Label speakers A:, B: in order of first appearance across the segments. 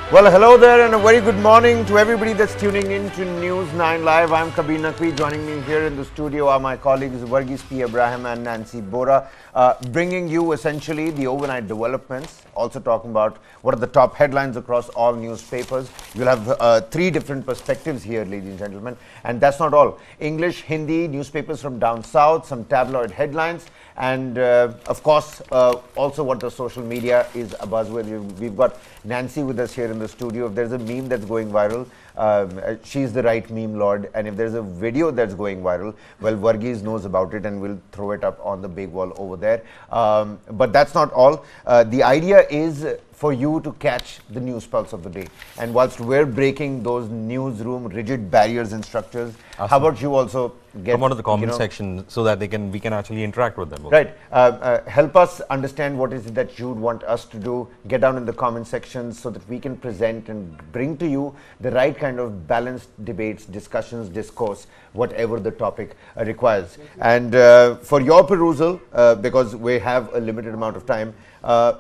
A: Well, hello there and a very good morning to everybody that's tuning in to News 9 Live. I'm Kabir Naqvi. Joining me here in the studio are my colleagues Varghese P. Abraham and Nancy Bora, bringing you essentially the overnight developments, also talking about what are the top headlines across all newspapers. You'll have three different perspectives here, ladies and gentlemen, and that's not all. English, Hindi, newspapers from down south, some tabloid headlines, and of course also what the social media is abuzz with. We've got Nancy with us here in the studio. If there's a meme that's going viral, she's the right meme lord, and if there's a video that's going viral, well, Varghese knows about it and will throw it up on the big wall over there. But that's not all. The idea is for you to catch the news pulse of the day, and whilst we're breaking those newsroom rigid barriers and structures, how about you also
B: come out of the comment section so that we can actually interact with them also.
A: Right. Help us understand what is it that you'd want us to do. Get down in the comment sections so that we can present and bring to you the right kind of balanced debates, discussions, discourse, whatever the topic requires. And for your perusal, because we have a limited amount of time,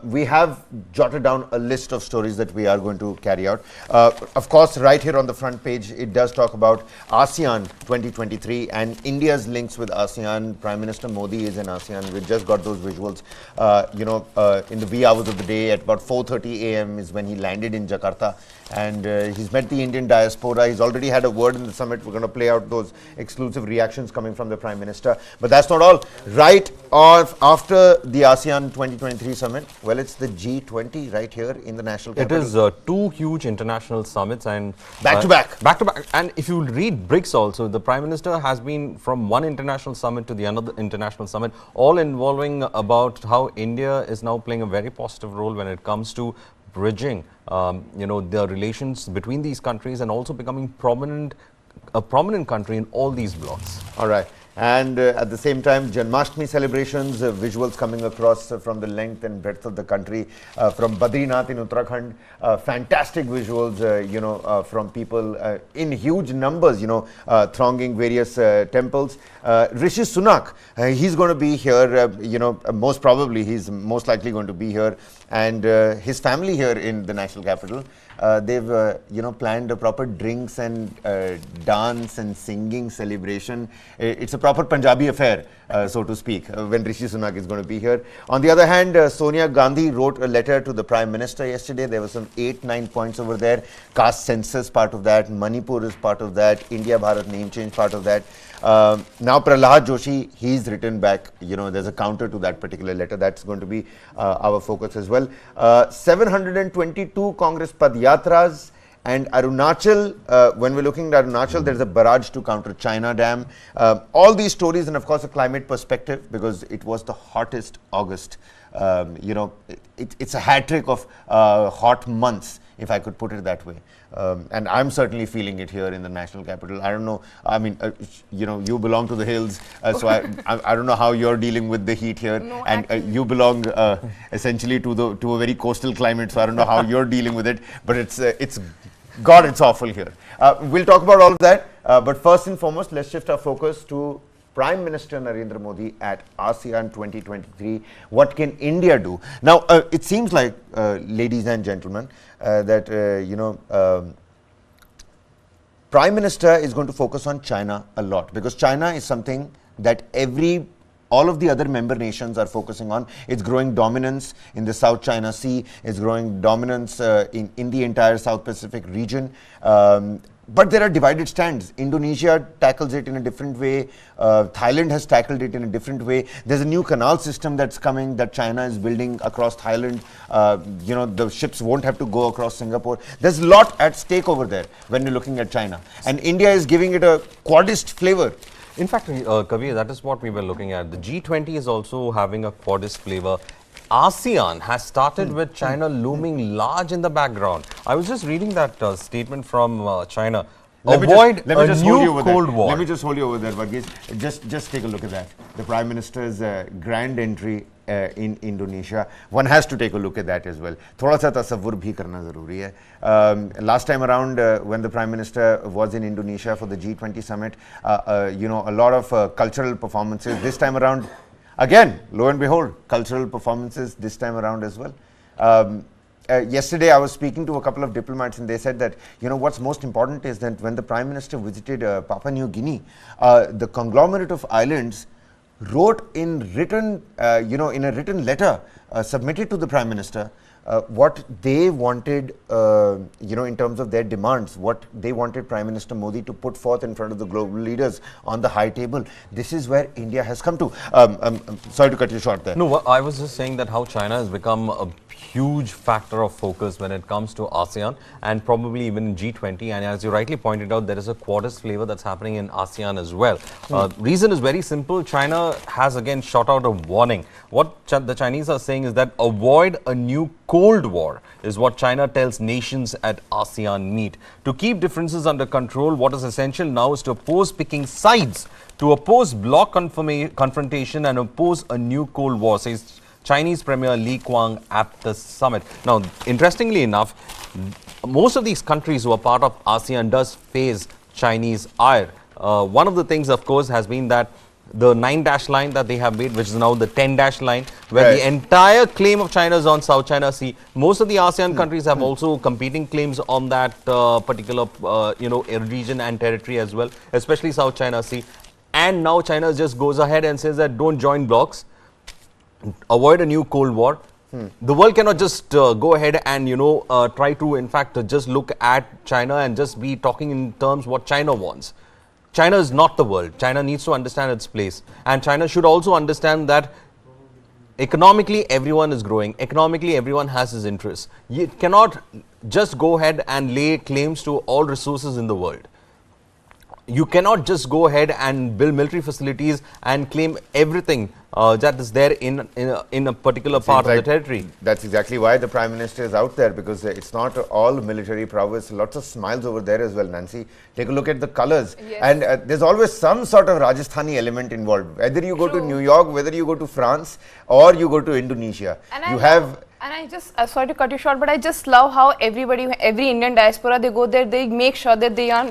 A: we have jotted down a list of stories that we are going to carry out. Of course, right here on the front page, it does talk about ASEAN 2023 and India's links with ASEAN. Prime Minister Modi is in ASEAN. We just got those visuals, in the wee hours of the day at about 4:30 a.m. is when he landed in Jakarta. And he's met the Indian diaspora. He's already had a word in the summit. We're going to play out those exclusive reactions coming from the Prime Minister. But that's not all. Right after the ASEAN 2023 summit, well, it's the G-20 right here in the national capital.
B: It is two huge international summits and
A: back to back.
B: Back to back. And if you read BRICS also, the Prime Minister has been from one international summit to the another international summit, all involving about how India is now playing a very positive role when it comes to bridging the relations between these countries and also becoming a prominent country in all these blocs.
A: All right. And at the same time, Janmashtami celebrations, visuals coming across from the length and breadth of the country, from Badrinath in Uttarakhand, fantastic visuals, from people in huge numbers, thronging various temples. Rishi Sunak, he's going to be here, most probably, he's most likely going to be here, and his family here in the national capital. They've, planned a proper drinks and dance and singing celebration. It's a proper Punjabi affair, so to speak, when Rishi Sunak is going to be here. On the other hand, Sonia Gandhi wrote a letter to the Prime Minister yesterday. There were some 8-9 points over there. Caste census part of that. Manipur is part of that. India Bharat name change part of that. Now Pralhad Joshi, he's written back, there's a counter to that particular letter. That's going to be our focus as well. 722 Congress padyatras and Arunachal, when we're looking at Arunachal, there's a barrage to counter China dam. All these stories, and of course a climate perspective, because it was the hottest August. It's a hat trick of hot months, if I could put it that way. And I'm certainly feeling it here in the national capital. I don't know, I mean, you belong to the hills, so I don't know how you're dealing with the heat here.
C: No,
A: and you belong essentially to a very coastal climate, so I don't know how you're dealing with it, but it's awful here. We'll talk about all of that, but first and foremost, let's shift our focus to Prime Minister Narendra Modi at ASEAN 2023. What can India do? Now, it seems like, ladies and gentlemen, that, Prime Minister is going to focus on China a lot, because China is something that all of the other member nations are focusing on. It's growing dominance in the South China Sea. It's growing dominance in the entire South Pacific region. But there are divided stands. Indonesia tackles it in a different way. Thailand has tackled it in a different way. There's a new canal system that's coming that China is building across Thailand. The ships won't have to go across Singapore. There's a lot at stake over there when you're looking at China. And India is giving it a Quadist flavor.
B: In fact, Kabir, that is what we were looking at. The G20 is also having a Quadist flavor. ASEAN has started with China looming large in the background. I was just reading that statement from China. Avoid a new Cold War.
A: Let me just hold you over there, Varghese. Just take a look at that. The Prime Minister's grand entry in Indonesia. One has to take a look at that as well. थोड़ा सा तसव्वुर भी करना ज़रूरी है. Last time around, when the Prime Minister was in Indonesia for the G20 summit, a lot of cultural performances. This time around, again, lo and behold, cultural performances this time around as well. yesterday I was speaking to a couple of diplomats and they said that, you know, what's most important is that when the Prime Minister visited Papua New Guinea, the conglomerate of islands wrote in written, in a written letter submitted to the Prime Minister what they wanted, in terms of their demands, what they wanted Prime Minister Modi to put forth in front of the global leaders on the high table. This is where India has come to. Sorry to cut you short there.
B: No, I was just saying that how China has become a huge factor of focus when it comes to ASEAN and probably even in G20. And as you rightly pointed out, there is a Quadist flavor that's happening in ASEAN as well. Reason is very simple. China has again shot out a warning. What the Chinese are saying is that avoid a new Cold War is what China tells nations at ASEAN meet. To keep differences under control, what is essential now is to oppose picking sides, to oppose bloc confrontation and oppose a new Cold War, says Chinese Premier Li Qiang at the summit. Now, interestingly enough, most of these countries who are part of ASEAN does face Chinese ire. One of the things, of course, has been that the 9-dash line that they have made, which is now the 10-dash line, where the entire claim of China is on South China Sea. Most of the ASEAN countries have also competing claims on that particular, region and territory as well, especially South China Sea. And now China just goes ahead and says that don't join blocs, avoid a new Cold War. The world cannot just go ahead and, try to, in fact, just look at China and just be talking in terms what China wants. China is not the world. China needs to understand its place. And China should also understand that economically everyone is growing. Economically everyone has his interests. You cannot just go ahead and lay claims to all resources in the world. You cannot just go ahead and build military facilities and claim everything that is there in a particular part of the territory.
A: That's exactly why the Prime Minister is out there, because it's not all military prowess. Lots of smiles over there as well, Nancy. Take a look at the colors. Yes. And there's always some sort of Rajasthani element involved. Whether you go to New York, whether you go to France, or you go to Indonesia. And
C: and I just, sorry to cut you short, but I just love how every Indian diaspora, they go there, they make sure that they are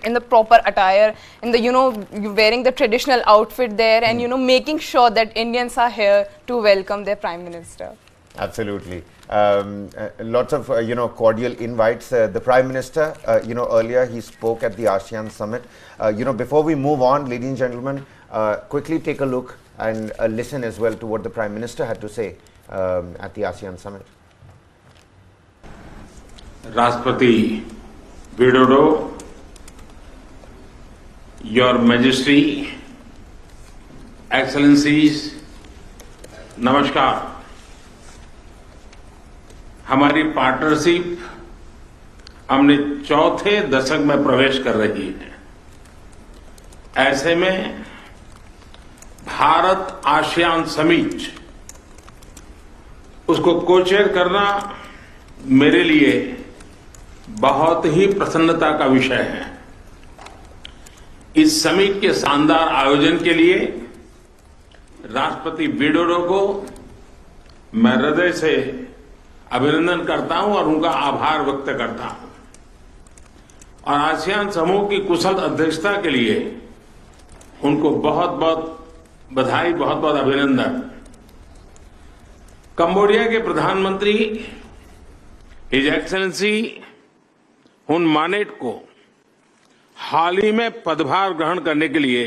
C: in the proper attire, in the, wearing the traditional outfit there, and, making sure that Indians are here to welcome their Prime Minister.
A: Absolutely. Lots of, cordial invites. The Prime Minister, earlier he spoke at the ASEAN Summit. Before we move on, ladies and gentlemen, quickly take a look and listen as well to what the Prime Minister had to say at the ASEAN Summit.
D: Rashtrapati Widodo, Your Majesty, Excellencies, नमस्कार. हमारी partnership हमने चौथे दशक में प्रवेश कर रही है. ऐसे में भारत आसियान समिट उसको को-चेयर करना मेरे लिए बहुत ही प्रसन्नता का विषय है. इस समिट के शानदार आयोजन के लिए राष्ट्रपति विडोडो को मैं हृदय से अभिनंदन करता हूं और उनका आभार व्यक्त करता हूं. और आसियान समूह की कुशल अध्यक्षता के लिए उनको बहुत बहुत बधाई, बहुत बहुत अभिनंदन. कंबोडिया के प्रधानमंत्री हिज एक्सेलेंसी हुन मानेट को हाल ही में पदभार ग्रहण करने के लिए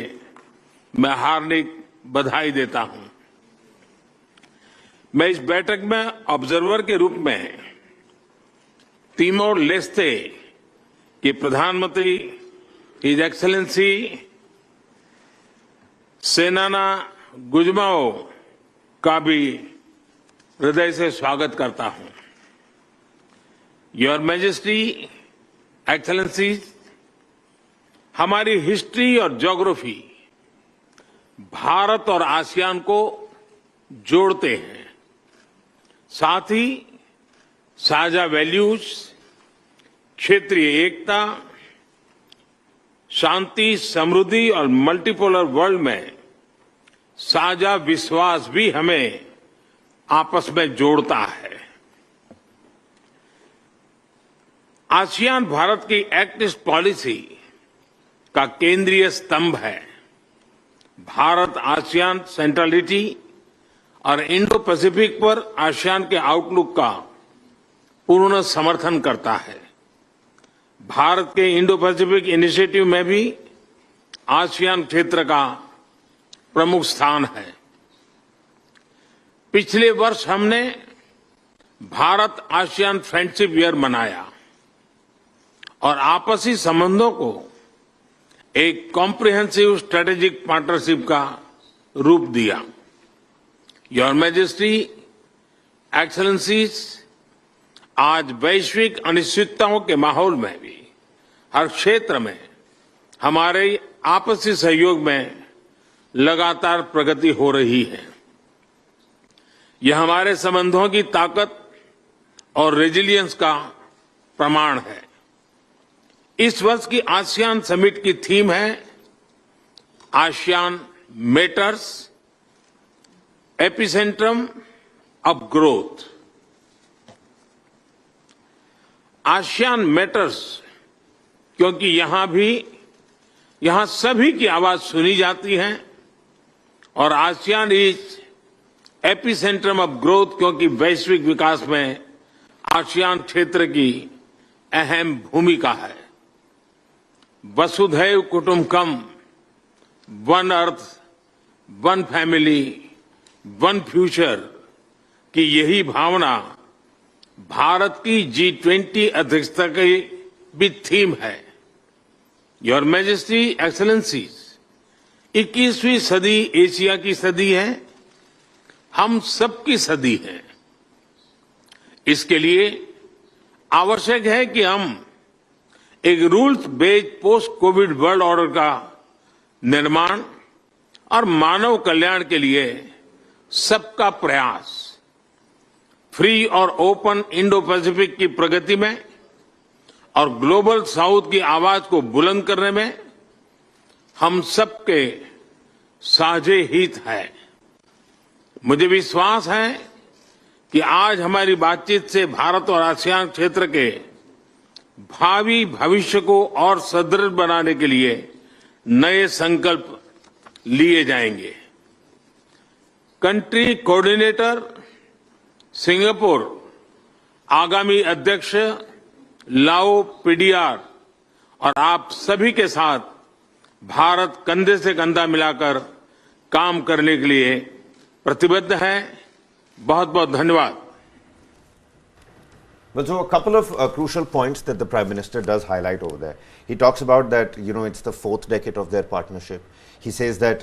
D: मैं हार्दिक बधाई देता हूं. मैं इस बैठक में ऑब्जर्वर के रूप में तिमोर लेस्ते के प्रधानमंत्री हिज एक्सेलेंसी सेनाना गुजमाओ का भी हृदय से स्वागत करता हूं. योर मैजेस्टी, एक्सेलेंसी, हमारी हिस्ट्री और ज्योग्राफी भारत और आसियान को जोड़ते हैं. साथ ही साझा वैल्यूज, क्षेत्रीय एकता, शांति, समृद्धि और मल्टीपोलर वर्ल्ड में साझा विश्वास भी हमें आपस में जोड़ता है. आसियान भारत की एक्ट ईस्ट पॉलिसी का केंद्रीय स्तंभ है. भारत आसियान सेंट्रलिटी और इंडो पैसिफिक पर आसियान के आउटलुक का पूर्ण समर्थन करता है। भारत के इंडो पैसिफिक इनिशिएटिव में भी आसियान क्षेत्र का प्रमुख स्थान है। पिछले वर्ष हमने भारत आसियान फ्रेंडशिप ईयर मनाया और आपसी संबंधों को एक कॉम्प्रिहेंसिव स्ट्रेटेजिक पार्टनरशिप का रूप दिया। योर मैजेस्टी, एक्सेलेंसीज, आज वैश्विक अनिश्चितताओं के माहौल में भी हर क्षेत्र में हमारे आपसी सहयोग में लगातार प्रगति हो रही है। यह हमारे संबंधों की ताकत और रेजिलियंस का प्रमाण है। इस वर्ष की आसियान समिट की थीम है ASEAN matters, epicentrum of growth. ASEAN matters क्योंकि यहां सभी की आवाज सुनी जाती है और ASEAN is epicentrum of growth क्योंकि वैश्विक विकास में आसियान क्षेत्र की अहम भूमिका है। वसुधैव कुटुंबकम, one earth, one family, one future की यही भावना भारत की G-20 अध्यक्षता की भी थीम है। योर मैजेस्टी, एक्सेलेंसीज, 21वीं सदी एशिया की सदी है, हम सबकी सदी है। इसके लिए आवश्यक है कि हम एक rules based post Covid world order का निर्माण और मानव कल्याण के लिए सबका प्रयास, फ्री और ओपन इंडो पैसिफिक की प्रगति में और ग्लोबल साउथ की आवाज को बुलंद करने में हम सबके साझे हित है। मुझे विश्वास है कि आज हमारी बातचीत से भारत और आसियान क्षेत्र के भावी भविष्य को और सुदृढ़ बनाने के लिए नए संकल्प लिए जाएंगे। कंट्री कोऑर्डिनेटर सिंगापुर आगामी अध्यक्ष लाओ पीडीआर और आप सभी के साथ भारत कंधे से कंधा मिलाकर काम करने के लिए प्रतिबद्ध है। बहुत बहुत धन्यवाद।
A: Well, so a couple of crucial points that the Prime Minister does highlight over there. He talks about that, it's the 4th decade of their partnership. He says that,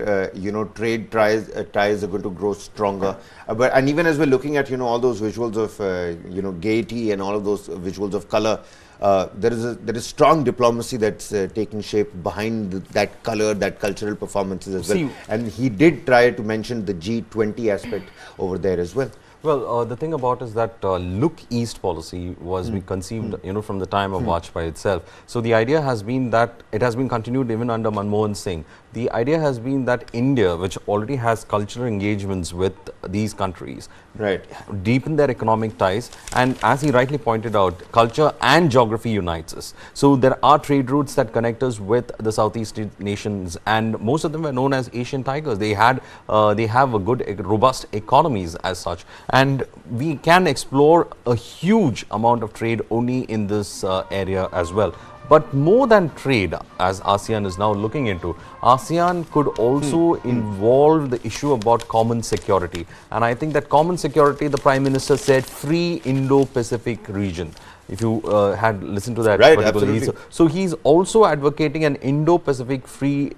A: trade ties are going to grow stronger. And even as we're looking at, all those visuals of, gaiety and all of those visuals of color, there is strong diplomacy that's taking shape behind that color, that cultural performances as well. And he did try to mention the G-20 aspect over there as well.
B: Well, the thing about is that look east policy was conceived, from the time of Vajpayee itself. So the idea has been that it has been continued even under Manmohan Singh. The idea has been that India, which already has cultural engagements with these countries, deepen their economic ties, and as he rightly pointed out, culture and geography unites us. So there are trade routes that connect us with the Southeast nations, and most of them were known as Asian tigers. They have a good, robust economies as such, and we can explore a huge amount of trade only in this area as well. But more than trade, as ASEAN is now looking into, ASEAN could also involve the issue about common security. And I think that common security, the Prime Minister said, free Indo-Pacific region. If you had listened to that,
A: absolutely.
B: So he's also advocating an Indo-Pacific free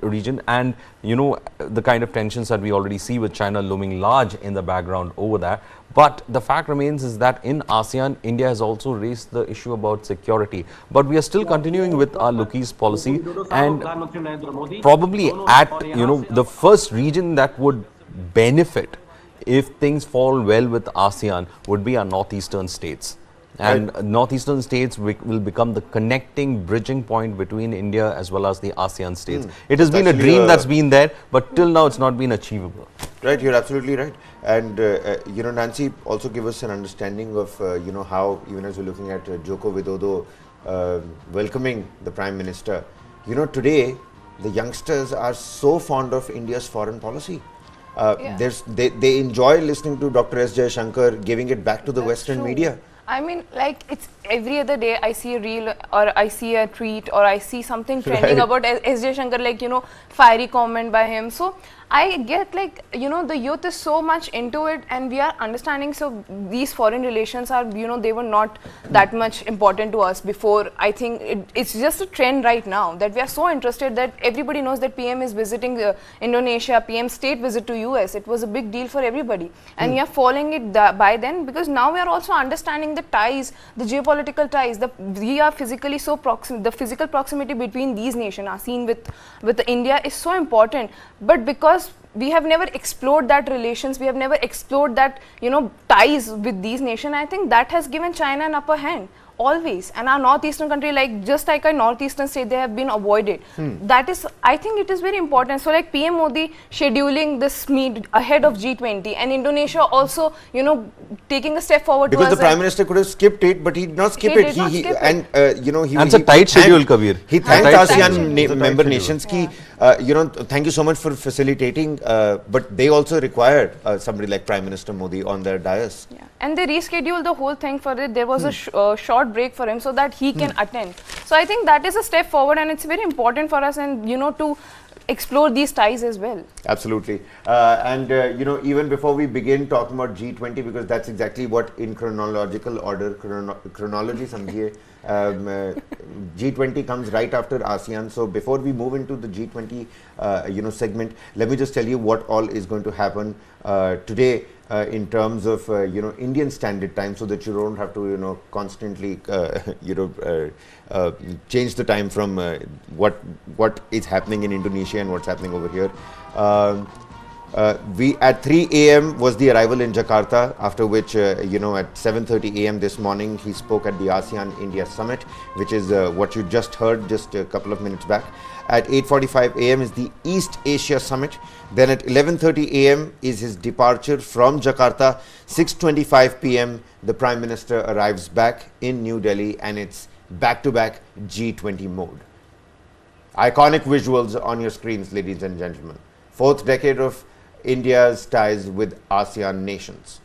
B: region, and the kind of tensions that we already see with China looming large in the background over there. But the fact remains is that in ASEAN, India has also raised the issue about security. But we are still continuing with our look east policy, and probably at the first region that would benefit if things fall well with ASEAN would be our northeastern states. And northeastern states will become the connecting, bridging point between India as well as the ASEAN states. It has been a dream that's been there, but till now it's not been achievable.
A: Right, you're absolutely right. And, Nancy, also give us an understanding of, how, even as we're looking at Joko Widodo welcoming the Prime Minister, today the youngsters are so fond of India's foreign policy. They enjoy listening to Dr. S. Jaishankar giving it back to the Western media.
C: I mean, like, it's every other day I see a reel or I see a tweet or I see something trending about S. J. Shankar, like, you know, fiery comment by him. So I get, like, you know, the youth is so much into it and we are understanding. So these foreign relations are, you know, they were not that much important to us before. I think it's just a trend right now that we are so interested that everybody knows that PM is visiting Indonesia, PM state visit to US. It was a big deal for everybody. And we are following it by then, because now we are also understanding the ties, the geopolitical ties. We are physically so proximate. The physical proximity between these nations, ASEAN with India, is so important. But because we have never explored that relations, we have never explored that, you know, ties with these nations, I think that has given China an upper hand. Always. And our northeastern country, like just like a northeastern state, they have been avoided. That is, I think it is very important. So like PM Modi scheduling this meet ahead of G20 and Indonesia also, you know, taking a step forward.
A: Because the Prime Minister could have skipped it, but he did not skip it. You know,
B: and it's a tight schedule, Kabir.
A: He thanked ASEAN member nations ki, you know, thank you so much for facilitating, but they also required somebody like Prime Minister Modi on their dais.
C: Yeah. And they rescheduled the whole thing for it. There was a short break for him so that he can attend. So I think that is a step forward and it's very important for us, and, you know, to explore these ties as well.
A: Absolutely. You know, even before we begin talking about G20, because that's exactly what in chronological order, chronology samjhiye, G20 comes right after ASEAN. So before we move into the G20 you know, segment, let me just tell you what all is going to happen today in terms of you know, Indian Standard Time, so that you don't have to, you know, constantly you know, change the time from what is happening in Indonesia and what's happening over here. We at 3 a.m. was the arrival in Jakarta, after which you know, at 7:30 a.m. this morning he spoke at the ASEAN India Summit, which is what you just heard just a couple of minutes back. At 8:45 a.m. is the East Asia Summit. Then at 11:30 a.m. is his departure from Jakarta. 6:25 p.m. the Prime Minister arrives back in New Delhi, and it's back-to-back G20 mode. Iconic visuals on your screens, ladies and gentlemen. Fourth decade of India's ties with ASEAN nations.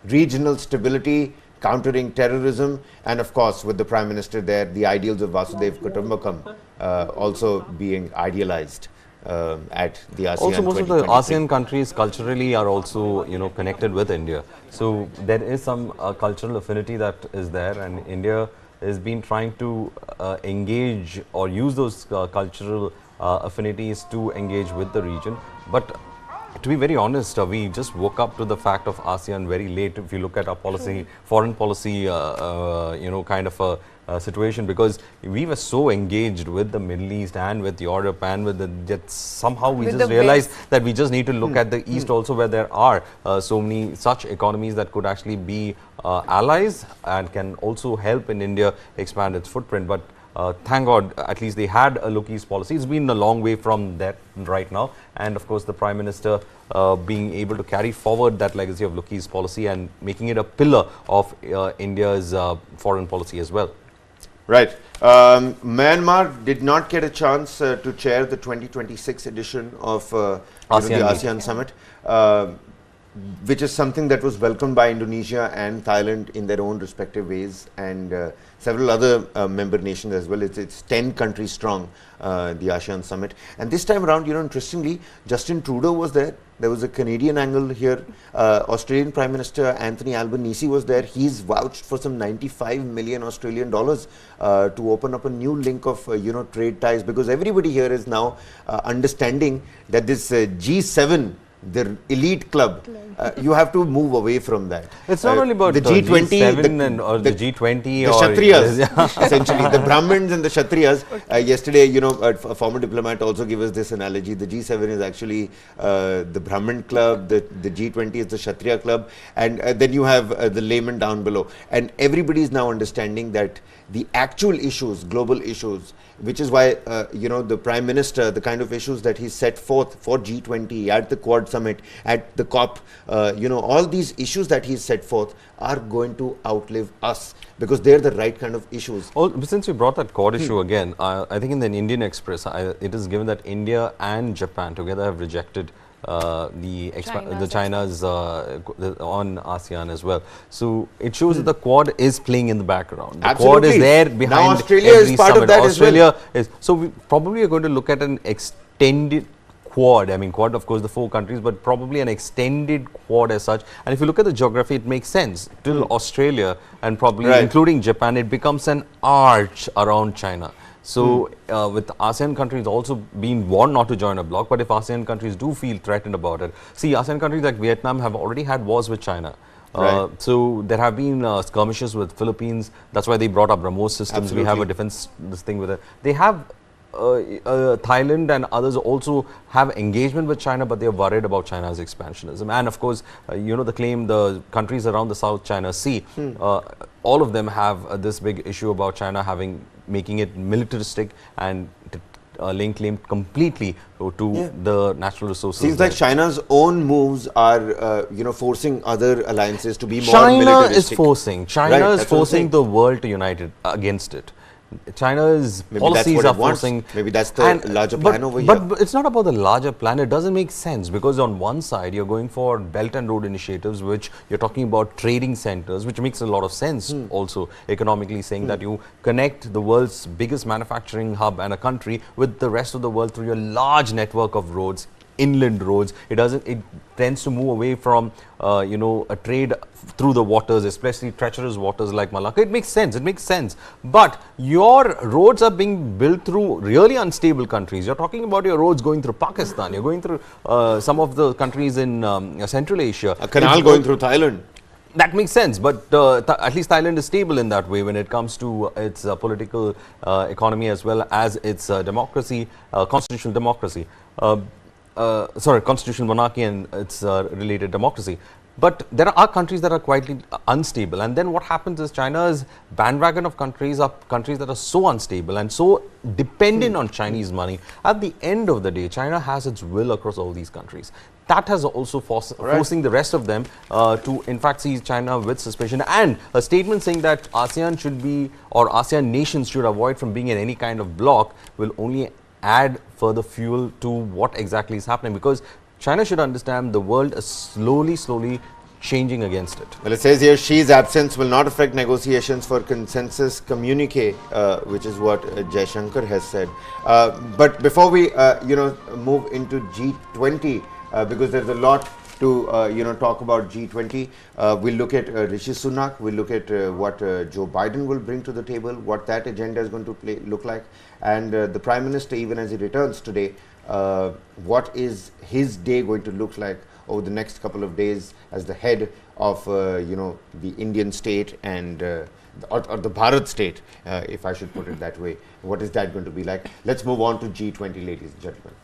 A: Regional stability, countering terrorism, and of course, with the Prime Minister there, the ideals of Vasudhaiva Kutumbakam also being idealized at the ASEAN.
B: Also, most of the ASEAN countries culturally are also, you know, connected with India. So there is some cultural affinity that is there, and India has been trying to engage or use those cultural affinities to engage with the region. But to be very honest, we just woke up to the fact of ASEAN very late. If you look at our policy, foreign policy, you know, kind of a situation, because we were so engaged with the Middle East and with Europe and with the, that somehow we just realized that we just need to look at the East also, where there are so many such economies that could actually be allies and can also help in India expand its footprint. But thank God, at least they had a look east policy. It's been a long way from that right now, and of course the Prime Minister being able to carry forward that legacy of look east policy and making it a pillar of India's foreign policy as well.
A: Right. Myanmar did not get a chance to chair the 2026 edition of the ASEAN Summit, which is something that was welcomed by Indonesia and Thailand in their own respective ways, and several other member nations as well. It's 10 countries strong, the ASEAN Summit. And this time around, you know, interestingly, Justin Trudeau was there. There was a Canadian angle here. Australian Prime Minister Anthony Albanese was there. He's vouched for some 95 million Australian dollars to open up a new link of, you know, trade ties, because everybody here is now understanding that this G7, the elite club, you have to move away from that.
B: It's not only about
A: the
B: G20 or the G20
A: the
B: or
A: Kshatriyas, essentially the Brahmins and the Kshatriyas. Yesterday, you know, a former diplomat also gave us this analogy. The G7 is actually the Brahmin club, the G20 is the Kshatriya club, and then you have the layman down below. And everybody is now understanding that the actual issues, global issues, which is why, you know, the Prime Minister, the kind of issues that he set forth for G20, at the Quad Summit, at the COP, you know, all these issues that he set forth are going to outlive us, because they're the right kind of issues.
B: Oh, since you brought that Quad issue again, I think in the Indian Express, it is given that India and Japan together have rejected
C: China's
B: China's on ASEAN as well. So it shows that the Quad is playing in the background. The Quad is there behind
A: now Australia
B: every
A: is part
B: summit.
A: of that
B: Australia
A: as well.
B: is, so we probably are going to look at an extended Quad. I mean, Quad, of course, the 4 countries, but probably an extended Quad as such. And if you look at the geography, it makes sense. Till Australia and probably including Japan, it becomes an arch around China. So with ASEAN countries also being warned not to join a bloc, but if ASEAN countries do feel threatened about it, see, ASEAN countries like Vietnam have already had wars with China. So there have been skirmishes with Philippines. That's why they brought up BrahMos systems.
A: Absolutely.
B: We have a defense this thing with it. They have Thailand and others also have engagement with China, but they are worried about China's expansionism. And of course, you know, the claim the countries around the South China Sea, all of them have this big issue about China making it militaristic and laying claim completely to the natural resources.
A: Seems like China's own moves are, you know, forcing other alliances to be more
B: China
A: militaristic.
B: is forcing. China is forcing the world to unite against it. China's policies are forcing.
A: Maybe that's the larger plan over here.
B: But it's not about the larger plan. It doesn't make sense because on one side you're going for Belt and Road initiatives, which you're talking about trading centers, which makes a lot of sense also economically, saying that you connect the world's biggest manufacturing hub and a country with the rest of the world through your large network of roads, inland roads. It tends to move away from you know, a trade through the waters, especially treacherous waters like Malacca. It makes sense. But your roads are being built through really unstable countries. You're talking about your roads going through Pakistan. You're going through some of the countries in Central Asia.
A: A canal going through Thailand.
B: That makes sense, but at least Thailand is stable in that way when it comes to its political economy as well as its democracy, constitutional democracy. Constitutional monarchy and its related democracy. But there are countries that are quite unstable, and then what happens is China's bandwagon of countries are countries that are so unstable and so dependent on Chinese money. At the end of the day, China has its will across all these countries. That has also forcing the rest of them to in fact see China with suspicion, and a statement saying that ASEAN should be, or ASEAN nations should avoid from being in any kind of bloc will only add further fuel to what exactly is happening, because China should understand the world is slowly changing against it.
A: Well, it says here Xi's absence will not affect negotiations for consensus communique, which is what Jaishankar has said. But before we you know, move into G20, because there's a lot to you know, talk about G20, we'll look at Rishi Sunak, we'll look at what Joe Biden will bring to the table, what that agenda is going to look like, and the Prime Minister, even as he returns today, what is his day going to look like over the next couple of days as the head of you know, the Indian state and or the Bharat state, if I should put it that way. What is that going to be like? Let's move on to G20, ladies and gentlemen.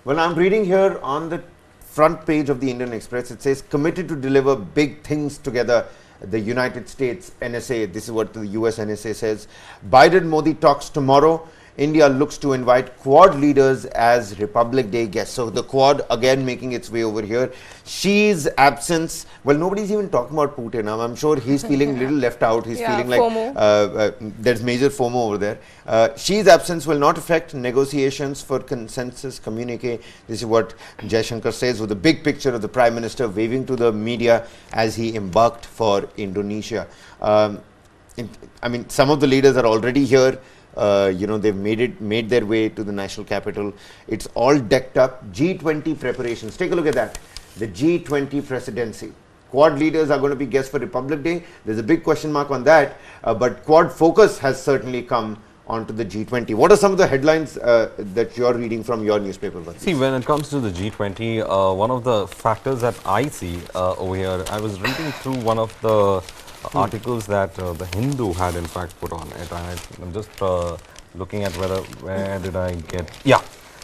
A: Well, I'm reading here on the front page of the Indian Express, it says, committed to deliver big things together, the United States NSA. This is what the US NSA says. Biden-Modi talks tomorrow. India looks to invite Quad leaders as Republic Day guests. So the Quad again making its way over here. Xi's absence, well, nobody's even talking about Putin. I'm sure he's feeling a little left out. He's feeling like there's major FOMO over there. Xi's absence will not affect negotiations for consensus communique. This is what Jaishankar says, with the big picture of the Prime Minister waving to the media as he embarked for Indonesia. I mean, some of the leaders are already here. You know, they've made their way to the national capital. It's all decked up. G20 preparations. Take a look at that. The G20 presidency. Quad leaders are going to be guests for Republic Day. There's a big question mark on that. But Quad focus has certainly come onto the G20. What are some of the headlines that you're reading from your newspaper?
B: See, when it comes to the G20, one of the factors that I see over here, I was reading through one of the articles that the Hindu had in fact put on it. I'm just looking at where did I get,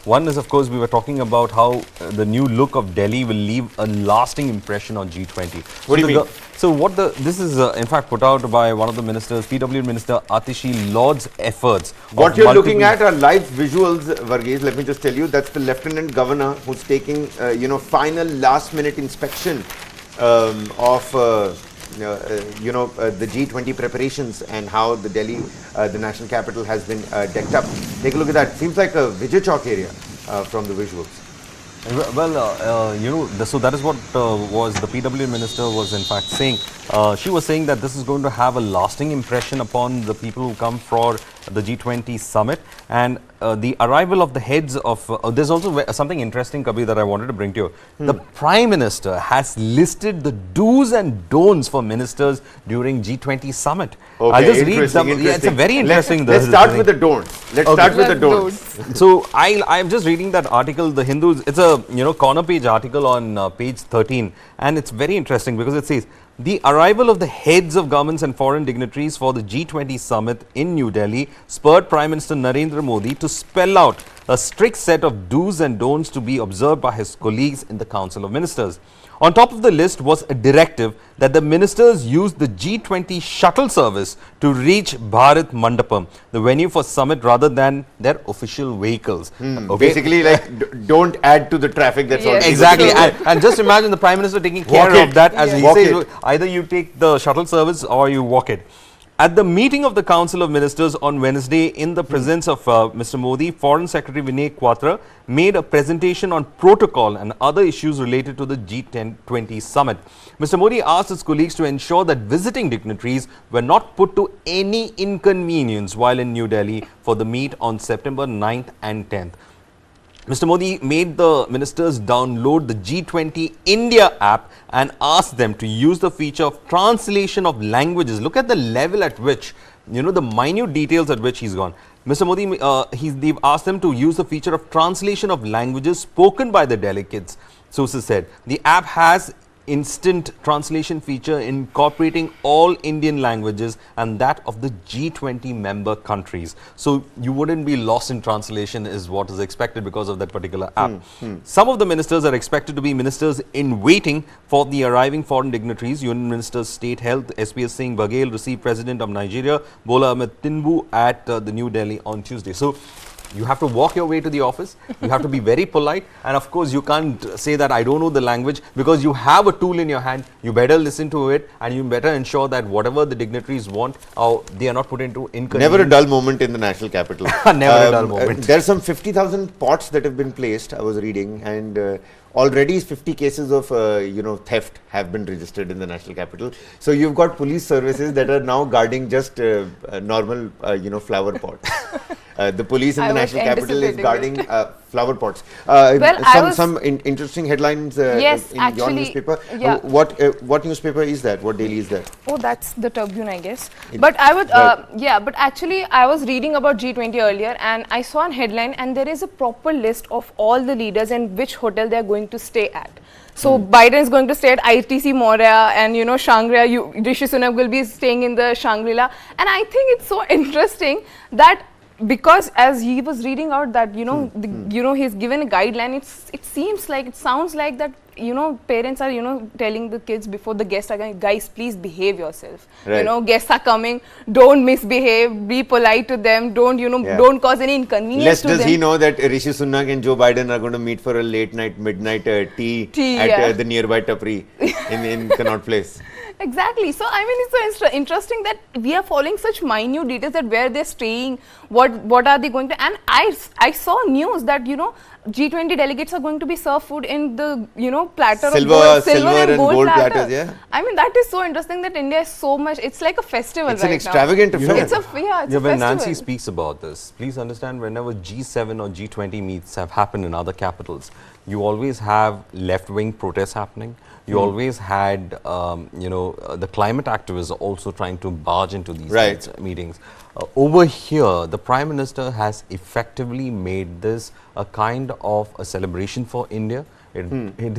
B: One is, of course, we were talking about how the new look of Delhi will leave a lasting impression on G20.
A: What do you mean?
B: So this is in fact put out by one of the ministers, PW Minister Atishi Lord's efforts.
A: What you're looking at are live visuals, Varghese. Let me just tell you, that's the Lieutenant Governor who's taking, final last-minute inspection of the G20 preparations and how the Delhi, the national capital, has been decked up. Take a look at that. Seems like a Vijay Chowk area from the visuals.
B: Well, so that is what was the PW minister was in fact saying. She was saying that this is going to have a lasting impression upon the people who come for the G20 summit, and the arrival of the heads of there's also something interesting, Kabir, that I wanted to bring to you. The Prime Minister has listed the do's and don'ts for ministers during G20 summit.
A: Okay,
B: I'll just read some. Yeah, it's a very interesting.
A: Let's start with the don'ts. Let's start with the don'ts.
B: So I'm just reading that article, the Hindus. It's a corner page article on page 13, and it's very interesting because it says the arrival of the heads of governments and foreign dignitaries for the G20 summit in New Delhi spurred Prime Minister Narendra Modi to spell out a strict set of do's and don'ts to be observed by his colleagues in the Council of Ministers. On top of the list was a directive that the ministers use the G20 shuttle service to reach Bharat Mandapam, the venue for summit, rather than their official vehicles.
A: Okay. Basically, like, don't add to the traffic that's already.
B: Exactly. and just imagine the Prime Minister taking care of that, as he says, either you take the shuttle service or you walk it. At the meeting of the Council of Ministers on Wednesday, in the presence of Mr. Modi, Foreign Secretary Vinay Quatra made a presentation on protocol and other issues related to the G20 summit. Mr. Modi asked his colleagues to ensure that visiting dignitaries were not put to any inconvenience while in New Delhi for the meet on September 9th and 10th. Mr. Modi made the ministers download the G20 India app and asked them to use the feature of translation of languages. Look at the level at which, the minute details at which he's gone. Mr. Modi, they've asked them to use the feature of translation of languages spoken by the delegates. Sources said the app has instant translation feature incorporating all Indian languages and that of the G20 member countries. So you wouldn't be lost in translation is what is expected because of that particular app. Some of the ministers are expected to be ministers in waiting for the arriving foreign dignitaries. Union Minister State Health SPS Singh Baghel received President of Nigeria Bola Ahmed Tinubu at the New Delhi on Tuesday. So you have to walk your way to the office, you have to be very polite, and of course you can't say that I don't know the language, because you have a tool in your hand. You better listen to it, and you better ensure that whatever the dignitaries want, they are not put into inconvenience.
A: Never a dull moment in the national capital.
B: Never a dull moment.
A: There's some 50,000 pots that have been placed, I was reading, and already 50 cases of theft have been registered in the national capital. So you've got police services that are now guarding just normal flower pots. The police in the national capital is guarding flower pots. Some interesting headlines in your newspaper.
C: Yeah.
A: What newspaper is that? What daily is that?
C: Oh, that's the Tribune, I guess. But I would, but actually I was reading about G20 earlier, and I saw a headline, and there is a proper list of all the leaders and which hotel they are going to stay at. So Biden is going to stay at ITC Moria, and Shangri-La, Rishi Sunak will be staying in the Shangri-La. And I think it's so interesting that, because as he was reading out that he's given a guideline, it sounds like that parents are telling the kids before the guests are going, guys, please behave yourself.
A: Right.
C: Guests are coming, don't misbehave, be polite to them, don't cause any inconvenience to them.
A: Does he know that Rishi Sunak and Joe Biden are going to meet for a late night, midnight tea at the nearby Tapri in Connaught Place?
C: Exactly. So I mean, it's so interesting that we are following such minute details, that where they're staying, what are they going to, and I saw news that G20 delegates are going to be served food in the platter of gold, silver and gold platters.
A: Yeah.
C: I mean, that is so interesting that India is so much. It's like a festival.
A: It's an extravagant affair.
C: It's a festival.
B: When Nancy speaks about this, please understand, whenever G7 or G20 meets have happened in other capitals, you always have left-wing protests happening. You always had, the climate activists also trying to barge into these meetings. Over here, the Prime Minister has effectively made this a kind of a celebration for India,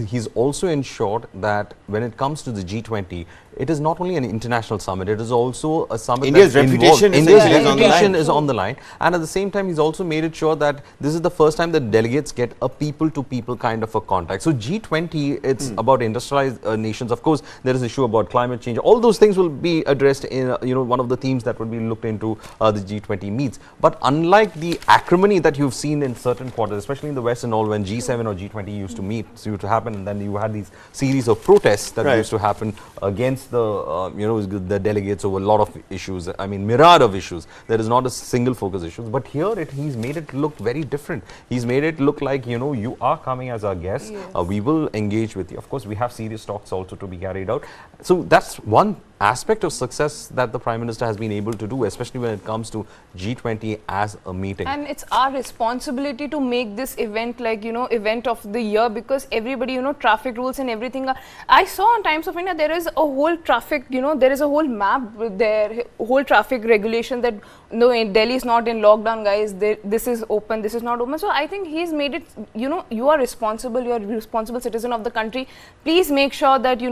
B: He's also ensured that when it comes to the G20, it is not only an international summit, it is also a summit
A: India's reputation
B: is on the line. And at the same time, he's also made it sure that this is the first time that delegates get a people-to-people kind of a contact. So G20, it's about industrialized nations. Of course, there is an issue about climate change. All those things will be addressed in one of the themes that will be looked into the G20 meets. But unlike the acrimony that you've seen in certain quarters, especially in the West and all, when G7 or G20 used to meet, used to happen, and then you had these series of protests that used to happen against the delegates over a lot of issues. I mean, myriad of issues. There is not a single focus issue. But here, he's made it look very different. He's made it look like, you are coming as our guest. Yes. We will engage with you. Of course, we have serious talks also to be carried out. So that's one aspect of success that the Prime Minister has been able to do, especially when it comes to G20 as a meeting.
C: And it's our responsibility to make this event like, event of the year, because everybody, traffic rules and everything. I saw on Times of India, there is a whole traffic, there is a whole map there, whole traffic regulation that, no, Delhi is not in lockdown, guys, this is open, this is not open. So I think he's made it, you are responsible, you are a responsible citizen of the country. Please make sure that,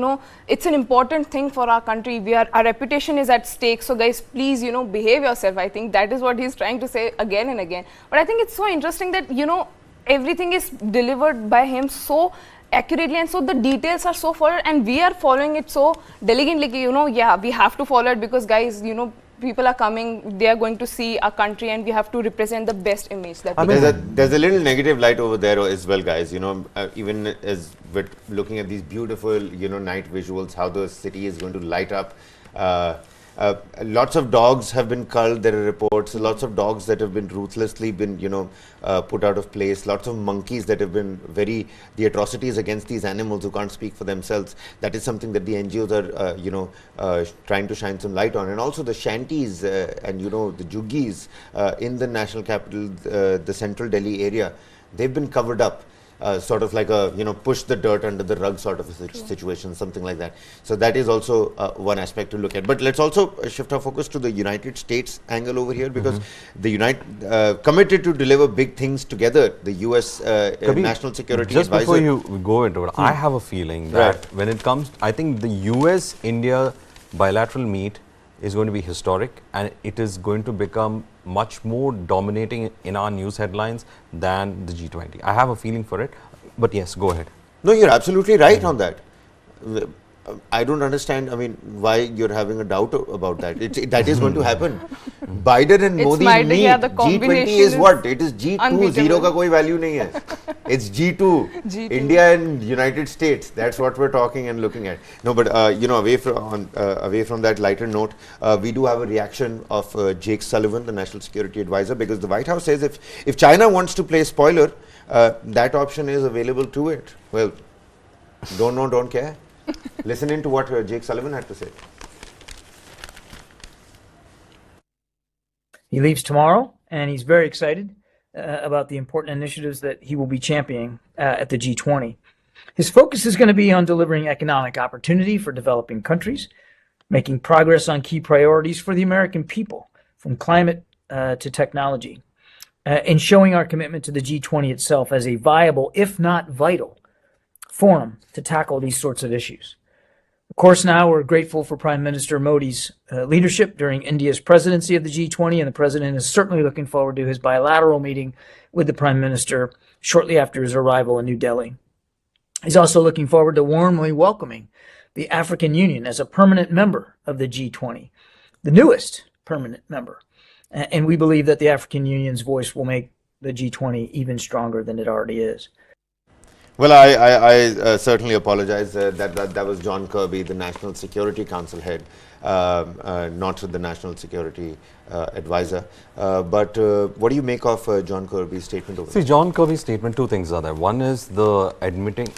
C: it's an important thing for our country. Our reputation is at stake. So guys, please, behave yourself. I think that is what he's trying to say again and again. But I think it's so interesting that, everything is delivered by him so accurately, and so the details are so followed, and we are following it so diligently. We have to follow it because, guys, people are coming, they are going to see our country, and we have to represent the best image that we can.
A: There's a little negative light over there as well, guys. Even as we're looking at these beautiful, night visuals, how the city is going to light up. Lots of dogs have been culled. There are reports. Lots of dogs that have been ruthlessly put out of place. Lots of monkeys that have been the atrocities against these animals who can't speak for themselves. That is something that the NGOs are, trying to shine some light on. And also the shanties and the juggies in the national capital, the central Delhi area, they've been covered up. Sort of like a, push the dirt under the rug sort of a situation, something like that. So that is also one aspect to look at. But let's also shift our focus to the United States angle over here, because the committed to deliver big things together, the US National Security
B: Advisor. Just before you go into it, I have a feeling that when it comes, I think the US-India bilateral meet is going to be historic, and it is going to become much more dominating in our news headlines than the G20. I have a feeling for it, but yes, go ahead.
A: No, you're absolutely right on that. I don't understand, why you're having a doubt about that. That is going to happen. Biden and Modi meet. G20 is what? It is G2. Zero ka koi value nahi hai. It's G2. G2. India and United States. That's what we're talking and looking at. No, but away from that lighter note, we do have a reaction of Jake Sullivan, the National Security Advisor, because the White House says if China wants to play spoiler, that option is available to it. Well, don't know, don't care. Listen in to what Jake Sullivan had to say.
E: He leaves tomorrow, and he's very excited about the important initiatives that he will be championing at the G20. His focus is going to be on delivering economic opportunity for developing countries, making progress on key priorities for the American people, from climate to technology, and showing our commitment to the G20 itself as a viable, if not vital, forum to tackle these sorts of issues. Of course, now we're grateful for Prime Minister Modi's leadership during India's presidency of the G20, and the President is certainly looking forward to his bilateral meeting with the Prime Minister shortly after his arrival in New Delhi. He's also looking forward to warmly welcoming the African Union as a permanent member of the G20, the newest permanent member. And we believe that the African Union's voice will make the G20 even stronger than it already is.
A: Well, I certainly apologize. That was John Kirby, the National Security Council head, not the National Security Advisor. But what do you make of John Kirby's statement over there?
B: See, John Kirby's statement, two things are there. One is the admitting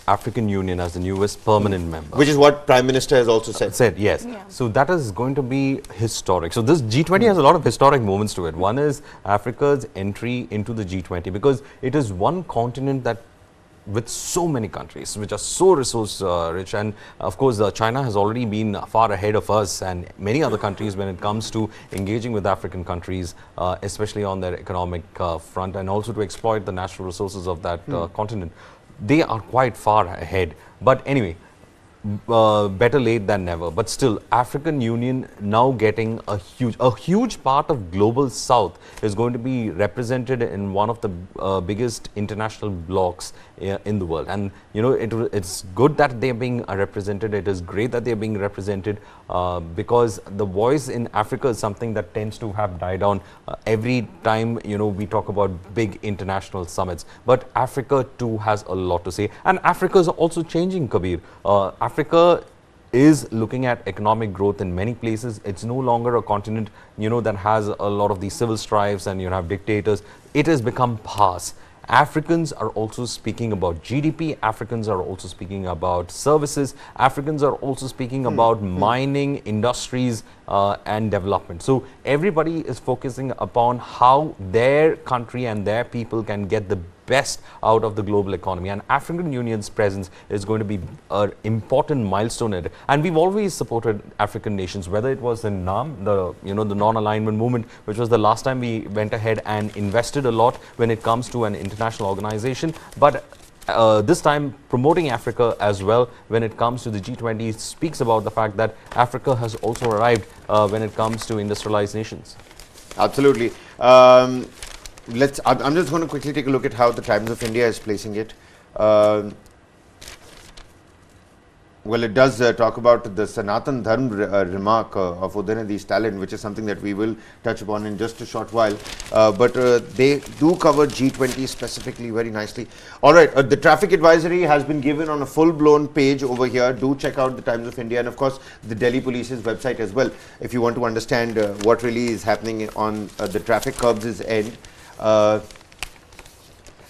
B: African Union as the newest permanent member.
A: Which is what Prime Minister has also said.
B: Yes. Yeah. So that is going to be historic. So this G20 has a lot of historic moments to it. One is Africa's entry into the G20, because it is one continent that with so many countries which are so resource rich, and of course China has already been far ahead of us and many other countries when it comes to engaging with African countries, especially on their economic front, and also to exploit the natural resources of that continent. they are quite far ahead. But anyway, better late than never. But still, African Union now getting a huge part of global South is going to be represented in one of the biggest international blocs in the world. And you know, it's good that they're being represented. It is great that they're being represented because the voice in Africa is something that tends to have died down every time, you know, we talk about big international summits. But Africa too has a lot to say, and Africa is also changing, Kabir. Africa is looking at economic growth in many places. It's no longer a continent, you know, that has a lot of these civil strifes and you have dictators. It has become past. Africans are also speaking about GDP. Africans are also speaking about services. Africans are also speaking about mining, industries, and development. So everybody is focusing upon how their country and their people can get the best out of the global economy, and African Union's presence is going to be an important milestone in it. And we've always supported African nations, whether it was in NAM, the non-alignment movement, which was the last time we went ahead and invested a lot when it comes to an international organization. But this time promoting Africa as well when it comes to the G20 speaks about the fact that Africa has also arrived when it comes to industrialized nations.
A: Absolutely. I'm just going to quickly take a look at how the Times of India is placing it. Well, it does talk about the Sanatan Dharm remark of Udhayanidhi Stalin, which is something that we will touch upon in just a short while. But they do cover G20 specifically very nicely. All right, the traffic advisory has been given on a full-blown page over here. Do check out the Times of India and, of course, the Delhi Police's website as well, if you want to understand what really is happening on the traffic curbs' end.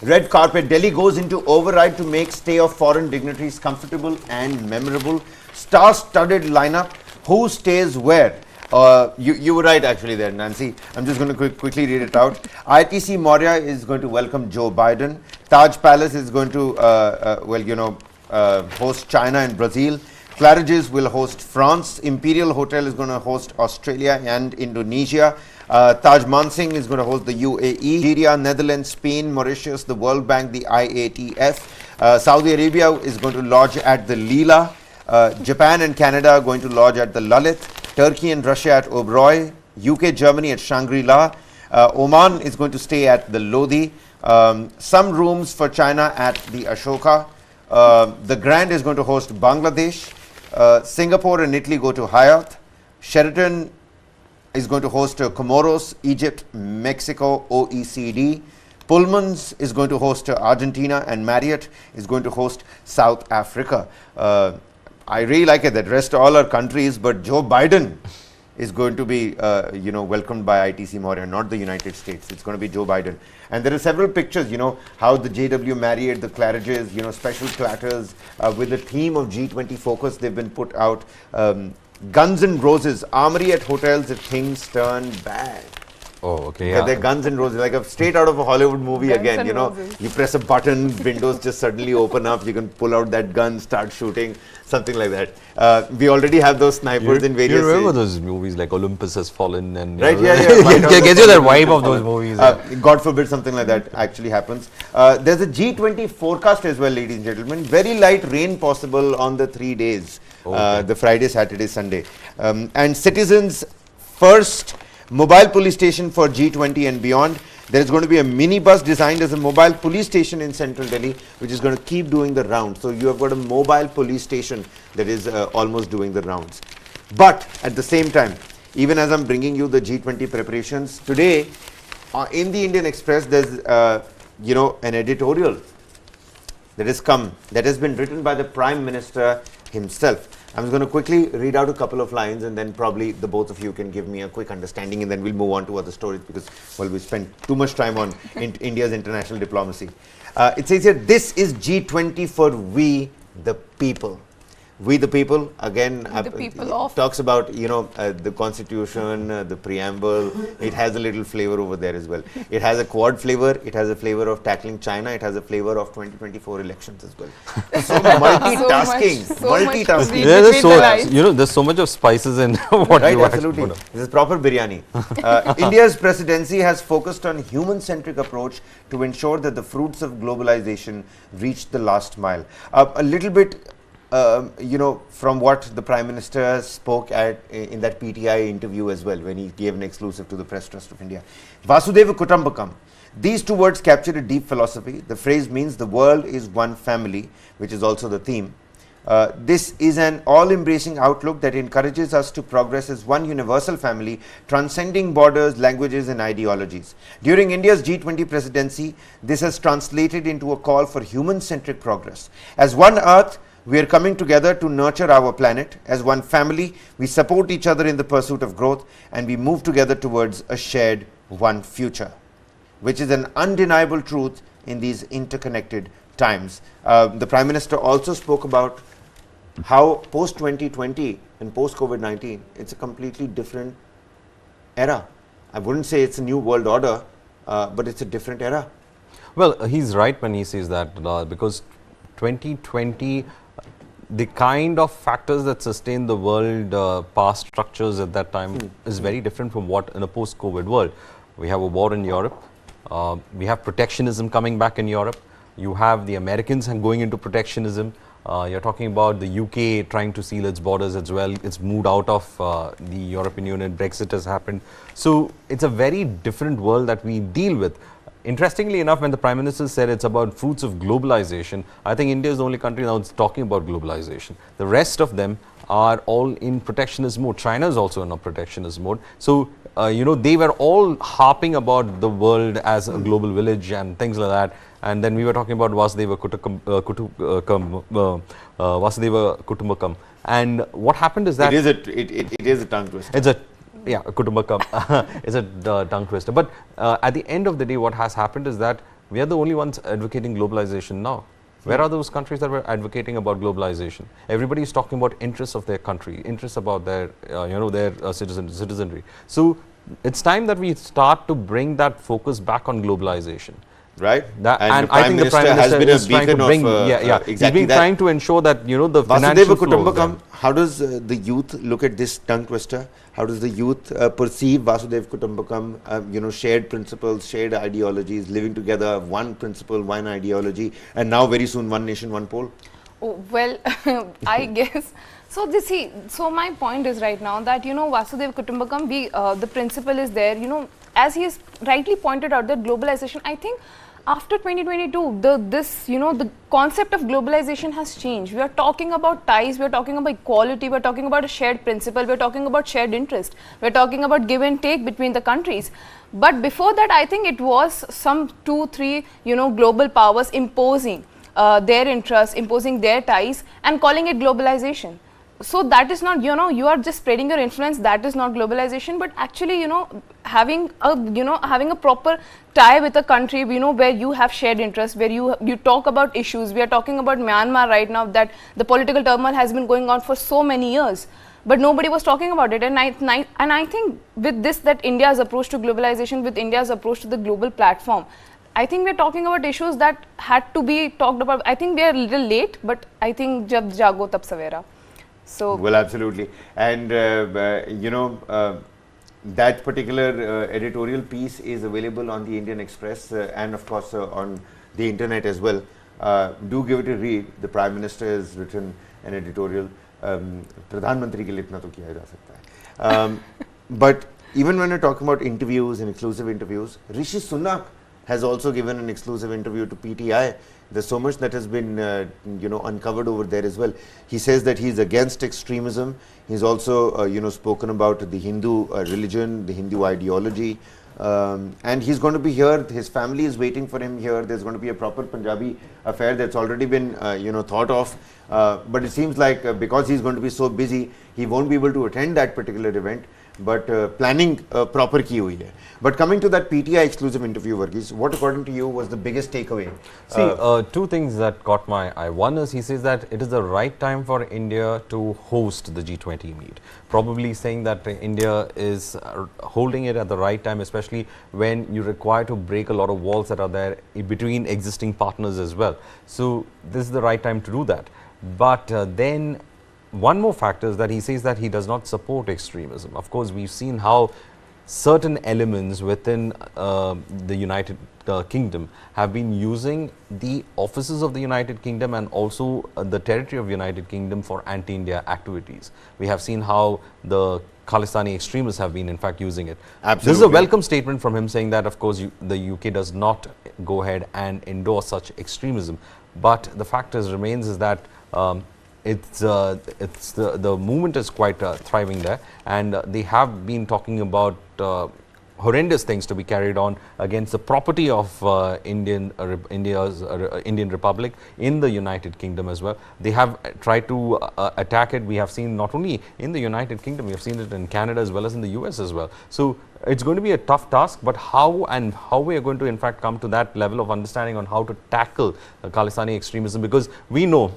A: Red carpet, Delhi goes into override to make stay of foreign dignitaries comfortable and memorable. Star-studded lineup, who stays where? You were right actually there, Nancy. I'm just going to quickly read it out. ITC Maurya is going to welcome Joe Biden. Taj Palace is going to, host China and Brazil. Claridge's will host France. Imperial Hotel is going to host Australia and Indonesia. Taj Mansingh is going to host the UAE, Nigeria, Netherlands, Spain, Mauritius, the World Bank, the IATF. Saudi Arabia is going to lodge at the Leela. Japan and Canada are going to lodge at the Lalit. Turkey and Russia at Oberoi. UK, Germany at Shangri-La. Oman is going to stay at the Lodi. Some rooms for China at the Ashoka. The Grand is going to host Bangladesh. Singapore and Italy go to Hyatt. Sheraton is going to host Comoros, Egypt, Mexico, OECD. Pullman's is going to host Argentina, and Marriott is going to host South Africa. I really like it that rest all our countries, but Joe Biden is going to be welcomed by ITC Maurya, not the United States. It's going to be Joe Biden. And there are several pictures, how the JW Marriott, the Claridge's, special platters with the theme of G20 focus, they've been put out. Guns and Roses, armory at hotels if things turn bad.
B: Oh, okay. Yeah.
A: They're Guns and Roses, like straight out of a Hollywood movie.
C: Guns
A: again.
C: Roses.
A: You press a button, windows just suddenly open up. You can pull out that gun, start shooting, something like that. We already have those snipers in various.
B: You remember those movies like Olympus Has Fallen and
A: right?
B: It gives you that vibe of those movies.
A: God forbid something like that actually happens. There's a G20 forecast as well, ladies and gentlemen. Very light rain possible on the 3 days. Okay. The Friday, Saturday, Sunday. And citizens first mobile police station for G20 and beyond. There is going to be a minibus designed as a mobile police station in central Delhi, which is going to keep doing the rounds. So you have got a mobile police station that is almost doing the rounds. But at the same time, even as I'm bringing you the G20 preparations, today in the Indian Express, there's an editorial that has been written by the Prime Minister himself. I'm just going to quickly read out a couple of lines, and then probably the both of you can give me a quick understanding, and then we'll move on to other stories because, well, we spent too much time on India's international diplomacy. It says here, this is G20 for we, the people. We the people, again,
C: The people of.
A: talks about, you know, the constitution, the preamble. It has a little flavor over there as well. It has a quad flavor. It has a flavor of tackling China. It has a flavor of 2024 elections as well. So multitasking, multitasking.
B: There's so much of spices in what
A: Right,
B: you
A: absolutely. This is proper biryani. India's presidency has focused on human-centric approach to ensure that the fruits of globalization reach the last mile. A little bit, from what the Prime Minister spoke at in that PTI interview as well, when he gave an exclusive to the Press Trust of India. Vasudeva Kutumbakam. These two words capture a deep philosophy. The phrase means the world is one family, which is also the theme. This is an all-embracing outlook that encourages us to progress as one universal family, transcending borders, languages and ideologies. During India's G20 presidency, this has translated into a call for human-centric progress. As one Earth, we are coming together to nurture our planet. As one family, we support each other in the pursuit of growth, and we move together towards a shared one future, which is an undeniable truth in these interconnected times. The Prime Minister also spoke about how post-2020 and post-COVID-19, it's a completely different era. I wouldn't say it's a new world order, but it's a different era.
B: Well, he's right when he says that, because 2020, the kind of factors that sustain the world past structures at that time is very different from what in a post-COVID world. We have a war in Europe. We have protectionism coming back in Europe. You have the Americans going into protectionism. You're talking about the UK trying to seal its borders as well. It's moved out of the European Union. Brexit has happened. So it's a very different world that we deal with. Interestingly enough, when the Prime Minister said it's about fruits of globalization, I think India is the only country now that's talking about globalization. The rest of them are all in protectionist mode. China is also in a protectionist mode. So, they were all harping about the world as a global village and things like that. And then we were talking about Vasudeva Kutumbakam. And what happened is that...
A: It is a tongue twister.
B: Kutumbakam is a tongue twister. But at the end of the day, what has happened is that we are the only ones advocating globalization now. Where are those countries that were advocating about globalization? Everybody is talking about interests of their country, interests about their, citizenry. So it's time that we start to bring that focus back on globalization.
A: Right,
B: and I think the Prime Minister
A: has been
B: is
A: a
B: trying to bring,
A: exactly
B: he's been trying to ensure that the financial flow.
A: How does the youth look at this tongue twister? How does the youth perceive Vasudeva Kutumbakam? Shared principles, shared ideologies, living together, one principle, one ideology, and now very soon one nation, one poll.
C: Oh, well, I guess. So my point is right now that Vasudeva Kutumbakam, the principle is there. As he has rightly pointed out, that globalization, I think. After 2022, the concept of globalization has changed. We are talking about ties, we are talking about equality, we are talking about a shared principle, we are talking about shared interest, we are talking about give and take between the countries. But before that, I think it was some 2-3, global powers imposing their interests, imposing their ties and calling it globalization. So that is not, you are just spreading your influence. That is not globalization, but actually, having a proper tie with a country, where you have shared interests, where you talk about issues. We are talking about Myanmar right now, that the political turmoil has been going on for so many years, but nobody was talking about it. And I think with this, that India's approach to globalization, with India's approach to the global platform, I think we're talking about issues that had to be talked about. I think we are a little late, but I think jab jago tab savera. So
A: well, absolutely. And that particular editorial piece is available on the Indian Express and of course on the internet as well. Do give it a read. The Prime Minister has written an editorial. Pradhanmantri ke liye itna to kiya ja sakta hai. But even when we're talking about interviews and exclusive interviews, Rishi Sunak has also given an exclusive interview to PTI. There's so much that has been, uncovered over there as well. He says that he's against extremism. He's also, spoken about the Hindu religion, the Hindu ideology, and he's going to be here. His family is waiting for him here. There's going to be a proper Punjabi affair that's already been, thought of. But it seems like because he's going to be so busy, he won't be able to attend that particular event. but planning proper की हुई है. But coming to that PTI exclusive interview, Varghese, what according to you was the biggest takeaway?
B: See, two things that caught my eye. One is he says that it is the right time for India to host the G20 meet. Probably saying that India is holding it at the right time, especially when you require to break a lot of walls that are there between existing partners as well. So this is the right time to do that. But then one more factor is that he says that he does not support extremism. Of course, we've seen how certain elements within the United Kingdom have been using the offices of the United Kingdom and also the territory of United Kingdom for anti-India activities. We have seen how the Khalistani extremists have been in fact using it.
A: Absolutely.
B: This is a welcome statement from him saying that of course the UK does not go ahead and endorse such extremism. But the fact remains is that the movement is quite thriving there, and they have been talking about horrendous things to be carried on against the property of India's Indian Republic in the United Kingdom as well. They have tried to attack it. We have seen not only in the United Kingdom, we have seen it in Canada as well as in the US as well. So it's going to be a tough task, but how we are going to in fact come to that level of understanding on how to tackle Khalistani extremism, because we know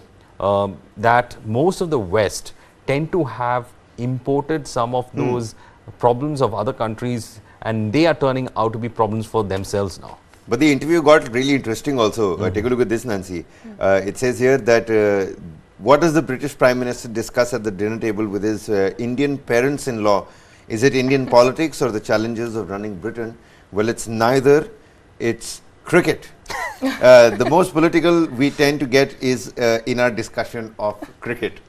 B: that most of the West tend to have imported some of those problems of other countries, and they are turning out to be problems for themselves now.
A: But the interview got really interesting also. Take a look at this, Nancy. It says here that what does the British Prime Minister discuss at the dinner table with his Indian parents-in-law? Is it Indian politics or the challenges of running Britain? Well, it's neither. It's cricket. The most political we tend to get is in our discussion of cricket.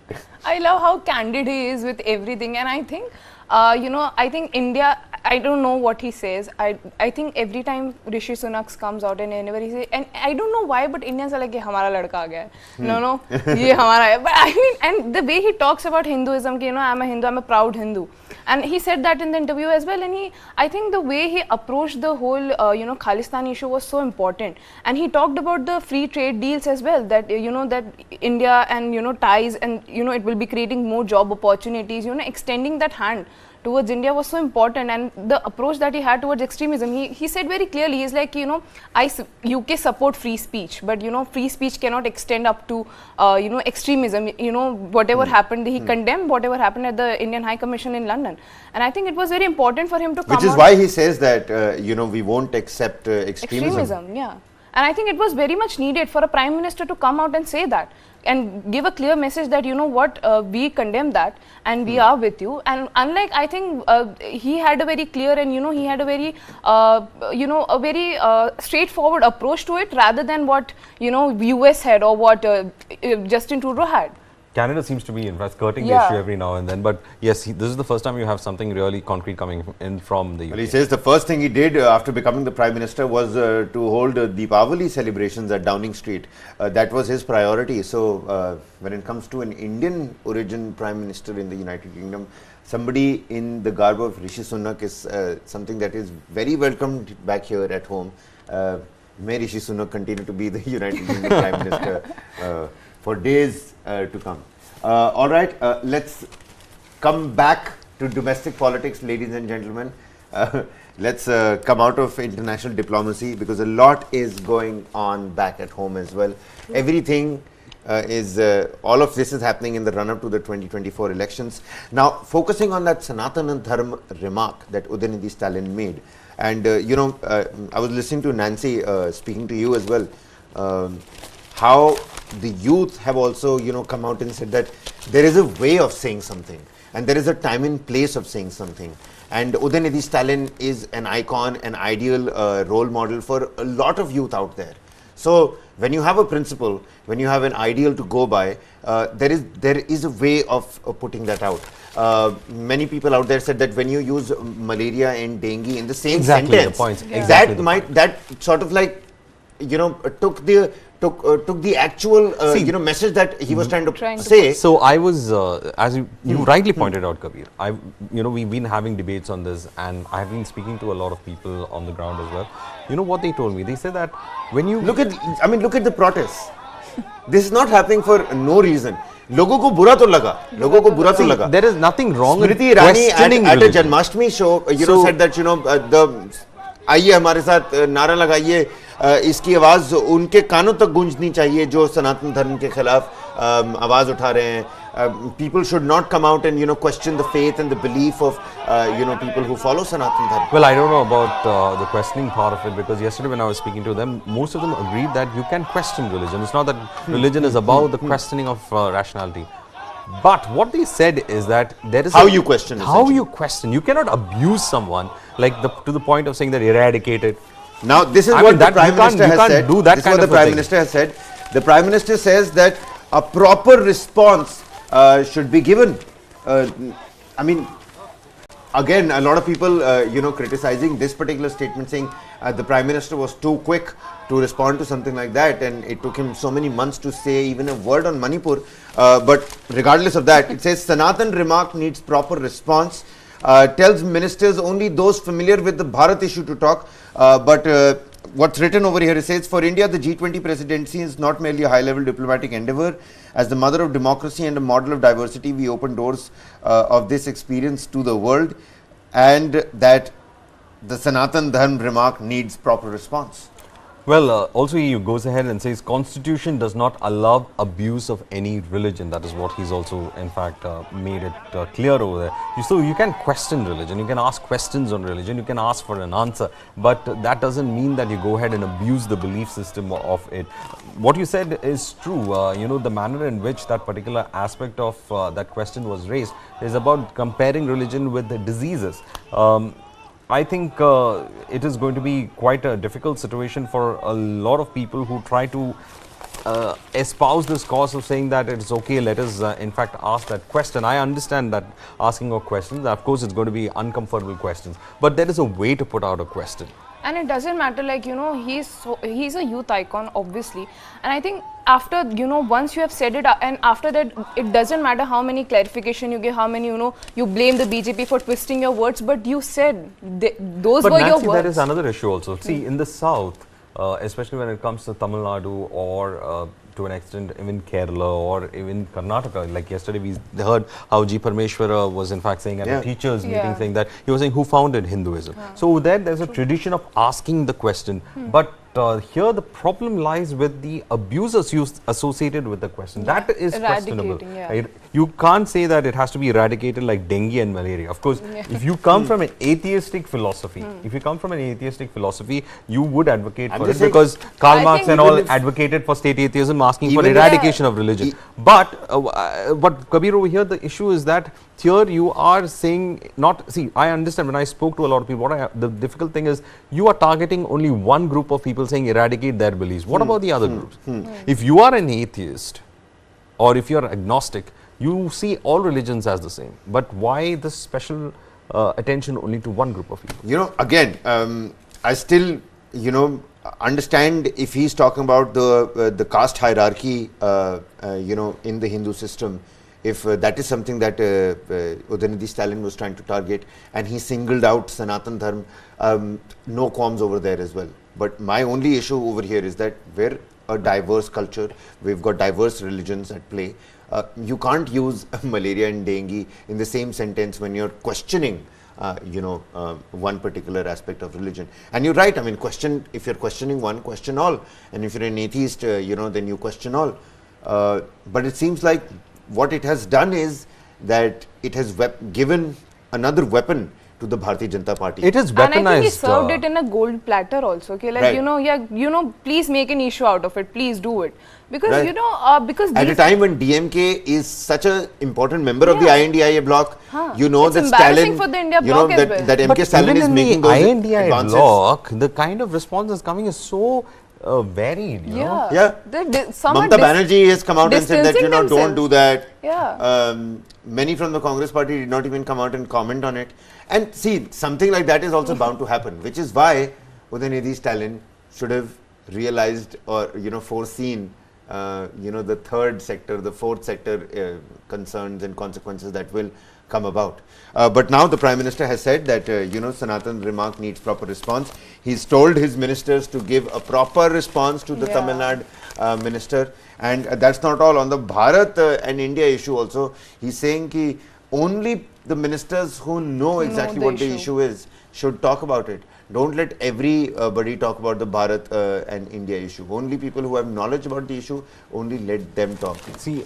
C: I love how candid he is with everything, and I think, I think India, I don't know what he says. I think every time Rishi Sunak comes out and whenever he says, and I don't know why, but Indians are like, हमारा लड़का आ गया. No, ये हमारा है. But I mean, and the way he talks about Hinduism, I'm a Hindu, I'm a proud Hindu. And he said that in the interview as well, and I think the way he approached the whole, Khalistan issue was so important. And he talked about the free trade deals as well, that, that India and, ties and, it will be creating more job opportunities, extending that hand towards India was so important. And the approach that he had towards extremism, he said very clearly, he's like, UK support free speech, but free speech cannot extend up to extremism. Whatever happened, he condemned whatever happened at the Indian High Commission in London. And I think it was very important for him to come out.
A: Which is why he says that we won't accept extremism.
C: Yeah. And I think it was very much needed for a Prime Minister to come out and say that and give a clear message that, we condemn that and we are with you. And unlike, I think he had a very clear and, he had a very, a very straightforward approach to it rather than what, US had or what Justin Trudeau had.
B: Canada seems to be in fact skirting the issue every now and then, but yes, this is the first time you have something really concrete coming in from the UK.
A: Well, he says the first thing he did after becoming the Prime Minister was to hold Deepavali celebrations at Downing Street. That was his priority. So when it comes to an Indian origin Prime Minister in the United Kingdom, somebody in the garb of Rishi Sunak is something that is very welcomed back here at home. May Rishi Sunak continue to be the United Kingdom Prime Minister for days to come. All right, let's come back to domestic politics, ladies and gentlemen. Let's come out of international diplomacy, because a lot is going on back at home as well. Everything all of this is happening in the run-up to the 2024 elections. Now, focusing on that Sanatana Dharma remark that Udhayanidhi Stalin made, and I was listening to Nancy speaking to you as well, how the youth have also, come out and said that there is a way of saying something and there is a time and place of saying something. And Udhayanidhi Stalin is an icon, an ideal role model for a lot of youth out there. So when you have a principle, when you have an ideal to go by, there is a way of putting that out. Many people out there said that when you use malaria and dengue in the same sentence, that sort of like, took the actual message that he was trying to say.
B: So I was, as you rightly pointed out, Kabir, we've been having debates on this, and I've been speaking to a lot of people on the ground as well. You know what they told me? They said that when you
A: look at the protests. This is not happening for no reason. लोगों को बुरा तो लगा, लोगों को बुरा तो लगा.
B: There is nothing wrong with
A: Smriti Irani
B: questioning
A: at a
B: religion.
A: Janmashtami show, said that आइए हमारे साथ नारा लगाइए, इसकी आवाज उनके कानों तक गूंजनी चाहिए जो सनातन धर्म के खिलाफ आवाज उठा रहे हैं. People should not come out and question the faith and the belief of people who follow Sanatan Dharma.
B: Well, I don't know about the questioning part of it, because yesterday when I was speaking to them, most of them agreed that you can question religion. It's not that religion is about the questioning of rationality. But what they said is that there is
A: how you question.
B: How you question. You cannot abuse someone like to the point of saying that eradicate it.
A: Now, this is what the Prime Minister has said. This is what the Prime Minister has said. The Prime Minister says that a proper response should be given. I mean, again, a lot of people, criticizing this particular statement, saying the Prime Minister was too quick to respond to something like that, and it took him so many months to say even a word on Manipur. But regardless of that, it says Sanatan remark needs proper response. Tells ministers only those familiar with the Bharat issue to talk. But what's written over here, it says, for India, the G20 presidency is not merely a high-level diplomatic endeavor. As the mother of democracy and a model of diversity, we open doors of this experience to the world, and that the Sanatan Dharma remark needs proper response.
B: Well, also he goes ahead and says Constitution does not allow abuse of any religion. That is what he's also in fact made it clear over there. So you can question religion, you can ask questions on religion, you can ask for an answer, but that doesn't mean that you go ahead and abuse the belief system of it. What you said is true. The manner in which that particular aspect of that question was raised is about comparing religion with the diseases. I think it is going to be quite a difficult situation for a lot of people who try to espouse this cause of saying that it's okay, let us in fact ask that question. I understand that asking of questions, of course it's going to be uncomfortable questions, but there is a way to put out a question.
C: And it doesn't matter, like, he's a youth icon, obviously. And I think after, once you have said it, and after that, it doesn't matter how many clarification you give, how many, you blame the BJP for twisting your words, but you said those were your words.
B: But there is another issue also. See, in the south, especially when it comes to Tamil Nadu or to an extent even Kerala or even Karnataka, like yesterday we heard how G. Parmeshwara was in fact saying at a teachers meeting, saying that he was saying who founded Hinduism. So there's a tradition of asking the question, but here the problem lies with the abusers associated with the question. That is questionable. Right? You can't say that it has to be eradicated like dengue and malaria. Of course, if you come from an atheistic philosophy, you would advocate for it, because Karl Marx and all advocated for state atheism, asking for eradication of religion. But Kabir, over here the issue is that here you are saying I understand when I spoke to a lot of people, the difficult thing is you are targeting only one group of people, saying eradicate their beliefs. What about the other groups? If you are an atheist or if you are agnostic, you see all religions as the same. But why this special attention only to one group of people?
A: Again, I still, understand if he's talking about the caste hierarchy, in the Hindu system. If that is something that Udhayanidhi Stalin was trying to target, and he singled out Sanatan Dharma, no qualms over there as well. But my only issue over here is that we're a diverse culture, we've got diverse religions at play. You can't use malaria and dengue in the same sentence when you're questioning one particular aspect of religion. And you're right, I mean, if you're questioning one, question all. And if you're an atheist, then you question all. But it seems like what it has done is that it has given another weapon to the Bharatiya Janata Party.
B: It is weaponized.
C: And I think he served it in a gold platter also. Okay, like, please make an issue out of it. Please do it. Because, because
A: at a time when DMK is such an important member of the INDIA bloc, that Stalin,
C: for the India bloc
A: that MK Stalin is making those
B: INDIA
A: advances.
B: bloc, the kind of response that's coming is so varied,
A: Mamata Banerjee has come out and said that, don't do that. Many from the Congress party did not even come out and comment on it. And see, something like that is also bound to happen, which is why Udhayanidhi Stalin should have realized or, foreseen the third sector, the fourth sector concerns and consequences that will come about. But now the Prime Minister has said that, Sanatan's remark needs proper response. He's told his ministers to give a proper response to the Tamil Nadu minister. And that's not all. On the Bharat and India issue also, he's saying that only the ministers who know exactly what the issue is should talk about it. Don't let everybody talk about the Bharat and India issue. Only people who have knowledge about the issue, only let them talk.
B: See,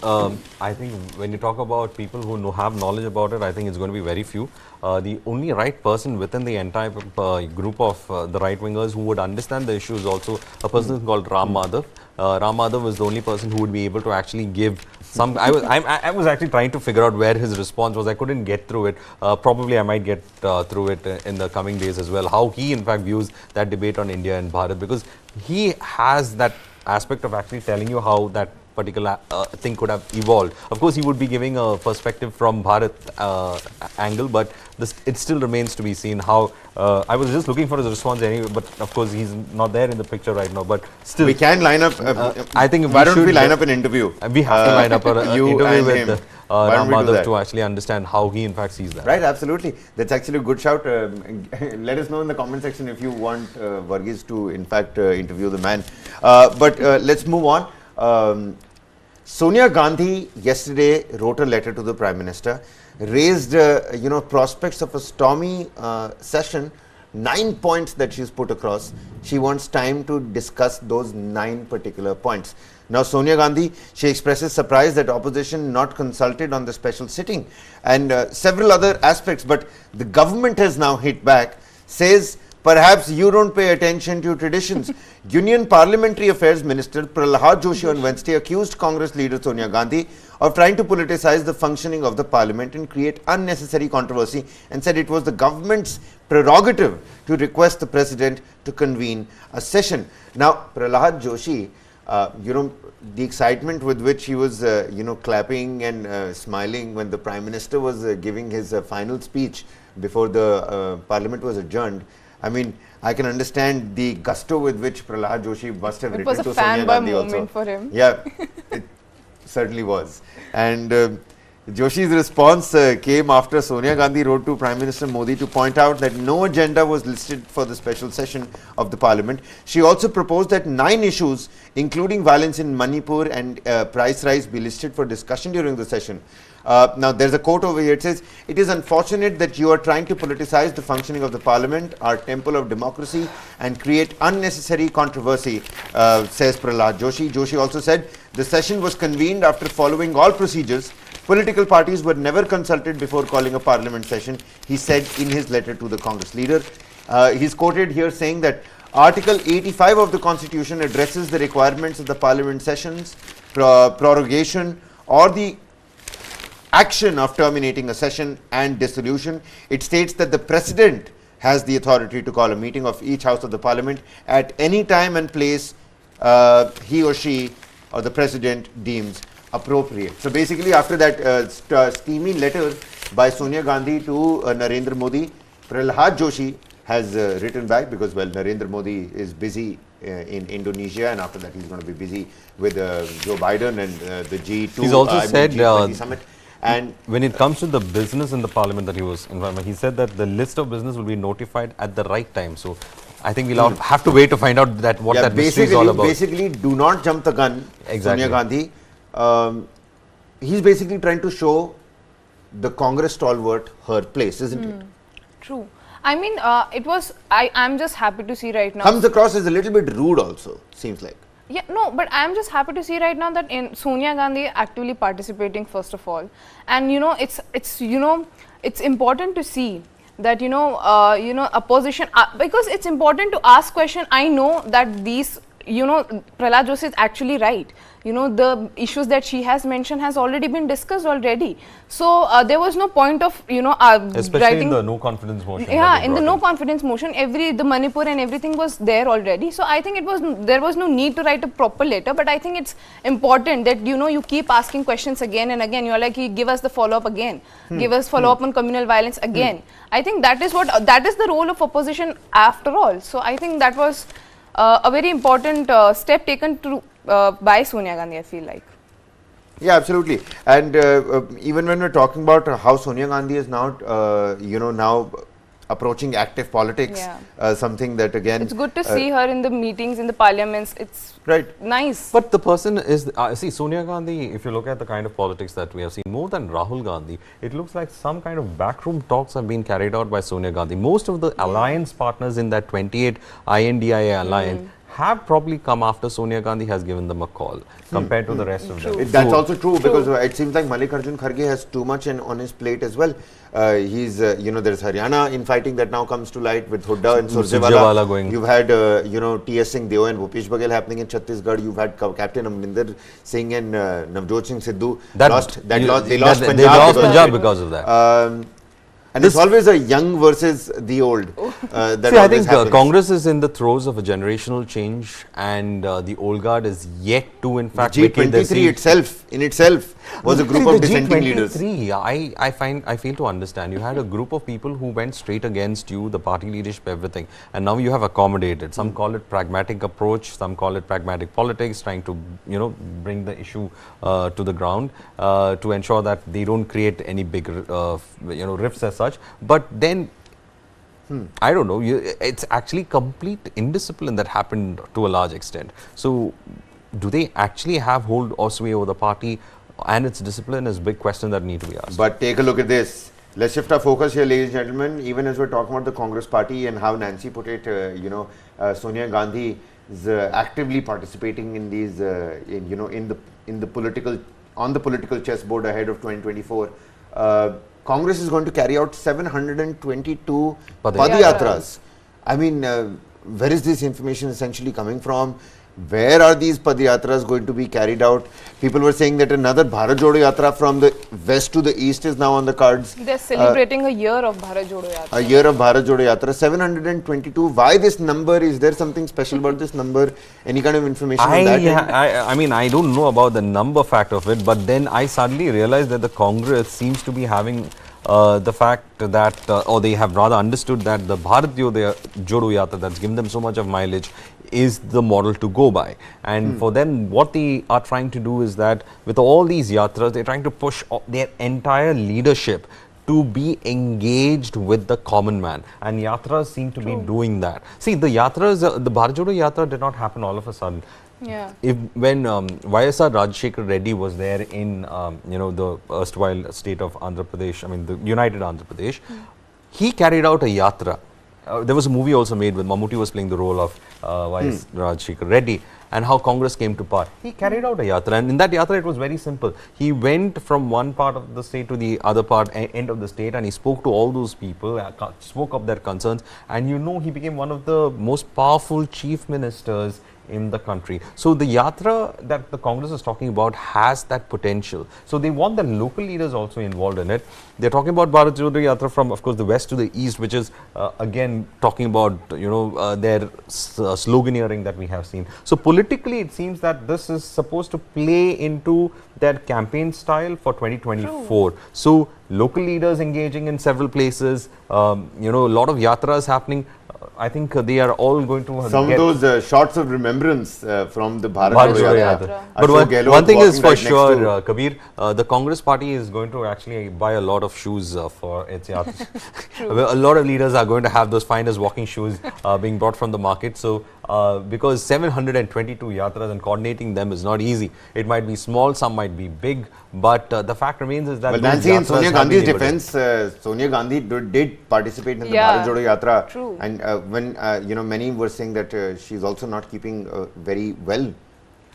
B: I think when you talk about people who have knowledge about it, I think it's going to be very few. The only right person within the entire group of the right-wingers who would understand the issue is also a person called Ram Madhav. Ram Madhav was the only person who would be able to actually give some. I was actually trying to figure out where his response was. I couldn't get through it. Probably I might get through it in the coming days as well. How he in fact views that debate on India and Bharat, because he has that aspect of actually telling you how that particular thing could have evolved. Of course, he would be giving a perspective from Bharat angle, but it still remains to be seen how. I was just looking for his response anyway, but of course he's not there in the picture right now. But still,
A: we can line up.
B: I think
A: why don't we line up an interview?
B: We have to line up an interview with Ram Madhav to actually understand how he in fact sees that.
A: Right, absolutely. That's actually a good shout. Let us know in the comment section if you want Varghese to in fact interview the man. But let's move on. Sonia Gandhi yesterday wrote a letter to the Prime Minister, raised prospects of a stormy session, 9 points that she's put across. She wants time to discuss those 9 particular points. Now Sonia Gandhi, she expresses surprise that opposition not consulted on the special sitting and several other aspects, but the government has now hit back, says perhaps you don't pay attention to traditions. Union Parliamentary Affairs Minister Pralhad Joshi on Wednesday accused Congress leader Sonia Gandhi of trying to politicize the functioning of the parliament and create unnecessary controversy, and said it was the government's prerogative to request the president to convene a session. Now Pralhad Joshi, the excitement with which he was clapping and smiling when the Prime Minister was giving his final speech before the parliament was adjourned, I mean, I can understand the gusto with which Pralhad Joshi must have written to Sonia Gandhi also.
C: It was a fanboy moment for him.
A: Yeah, it certainly was. And Joshi's response came after Sonia Gandhi wrote to Prime Minister Modi to point out that no agenda was listed for the special session of the parliament. She also proposed that 9 issues, including violence in Manipur and price rise, be listed for discussion during the session. Now there's a quote over here. It says, "It is unfortunate that you are trying to politicize the functioning of the parliament, our temple of democracy, and create unnecessary controversy," says Pralhad Joshi. Joshi also said the session was convened after following all procedures. Political parties were never consulted before calling a parliament session, he said in his letter to the Congress leader. He's quoted here saying that Article 85 of the Constitution addresses the requirements of the parliament sessions, prorogation, or the action of terminating a session and dissolution. It states that the president has the authority to call a meeting of each house of the parliament at any time and place he or she or the president deems appropriate. So basically, after that steamy letter by Sonia Gandhi to Narendra Modi, Pralhad Joshi has written back because, well, Narendra Modi is busy in Indonesia, and after that he's going to be busy with Joe Biden and the G2.
B: He's also said
A: G20 summit. And
B: when it comes to the business in the parliament that he was involved in, he said that the list of business will be notified at the right time. So I think we'll have to wait to find out that what that mystery is all about.
A: Basically, do not jump the gun,
B: exactly.
A: Sonia Gandhi. He's basically trying to show the Congress stalwart her place, isn't it?
C: True. I mean, I'm just happy to see right now.
A: Comes across as a little bit rude also, seems like.
C: Yeah, no, but I'm just happy to see right now that in Sonia Gandhi actively participating first of all, and it's important to see that opposition because it's important to ask question. I know that these Pralhad Joshi is actually right. The issues that she has mentioned has already been discussed already. So there was no point of
B: especially
C: writing
B: in the no confidence motion.
C: Yeah, in the no confidence motion, the Manipur and everything was there already. So I think there was no need to write a proper letter. But I think it's important that you keep asking questions again and again. You're like, give us the follow up again, give us follow up on communal violence again. I think that is the role of opposition after all. So I think that was a very important step taken to by Sonia Gandhi, I feel like.
A: Yeah, absolutely. And even when we're talking about how Sonia Gandhi is now, now approaching active politics, something that again...
C: It's good to see her in the meetings, in the parliaments. It's nice.
B: But the person is, see, Sonia Gandhi, if you look at the kind of politics that we have seen, more than Rahul Gandhi, it looks like some kind of backroom talks have been carried out by Sonia Gandhi. Most of the alliance partners in that 28 INDIA alliance have probably come after Sonia Gandhi has given them a call compared to the rest of them.
A: That's also true because it seems like Mallikarjun Kharge has too much on his plate as well. He's, there's Haryana infighting that now comes to light with Hooda and Surjewala
B: going.
A: You've had, T.S. Singh Deo and Bhupesh Baghel happening in Chhattisgarh. You've had Captain Amrinder Singh and Navjot Singh Sidhu. They lost
B: Punjab because of that.
A: And it's always a young versus the old.
B: I think Congress is in the throes of a generational change, and the old guard is yet to, in fact,
A: G-23 in itself was a group of dissenting leaders.
B: I fail to understand. You had a group of people who went straight against you, the party leadership, everything, and now you have accommodated. Some call it pragmatic approach, some call it pragmatic politics, trying to bring the issue to the ground to ensure that they don't create any big rifts as such. But then I don't know, it's actually complete indiscipline that happened to a large extent. So do they actually have hold or sway over the party and its discipline is a big question that need to be asked.
A: But take a look at this. Let's shift our focus here, ladies and gentlemen, even as we're talking about the Congress party and how Nancy put it, Sonia Gandhi is actively participating in these, on the political chessboard ahead of 2024. Congress is going to carry out 722 padyatras. I mean, where is this information essentially coming from? Where are these padyatras going to be carried out? People were saying that another Bharat Jodo Yatra from the west to the east is now on the cards.
C: They're celebrating a year of Bharat Jodo Yatra.
A: A year of Bharat Jodo Yatra, 722. Why this number? Is there something special about this number? Any kind of information on that?
B: I mean, I don't know about the number fact of it, but then I suddenly realized that the Congress seems to be having the fact that, or they have rather understood that the Bharat Jodo Yatra that's given them so much of mileage is the model to go by. And for them, what they are trying to do is that with all these yatras, they're trying to push their entire leadership to be engaged with the common man. And yatras seem to be doing that. See, the yatras, the Bharat Jodo Yatra did not happen all of a sudden.
C: Yeah.
B: When YSR Rajshekhar Reddy was there in the erstwhile state of Andhra Pradesh, I mean the United Andhra Pradesh, he carried out a yatra. There was a movie also made with Mammootty was playing the role of YS Rajshekhar Reddy, and how Congress came to power. He carried out a yatra, and in that yatra it was very simple. He went from one part of the state to the other part, end of the state, and he spoke to all those people, spoke up their concerns, and he became one of the most powerful chief ministers in the country. So the yatra that the Congress is talking about has that potential. So they want the local leaders also involved in it. They're talking about Bharat Jodo Yatra from, of course, the west to the east, which is again talking about their sloganeering that we have seen. So politically, it seems that this is supposed to play into their campaign style for 2024. True. So local leaders engaging in several places, a lot of yatras happening. I think they are all going to
A: some of those shots of remembrance from the Bharat Jodo Yatra.
B: But one thing is for sure, Kabir, the Congress party is going to actually buy a lot of shoes for its yatra. A lot of leaders are going to have those finest walking shoes being brought from the market. So because 722 yatras and coordinating them is not easy. It might be small, some might be big, but the fact remains is that
A: well, Nancy, in Sonia Gandhi's defense, Sonia Gandhi did participate in the Bharat Jodo Yatra.
C: True.
A: And when many were saying that she's also not keeping very well.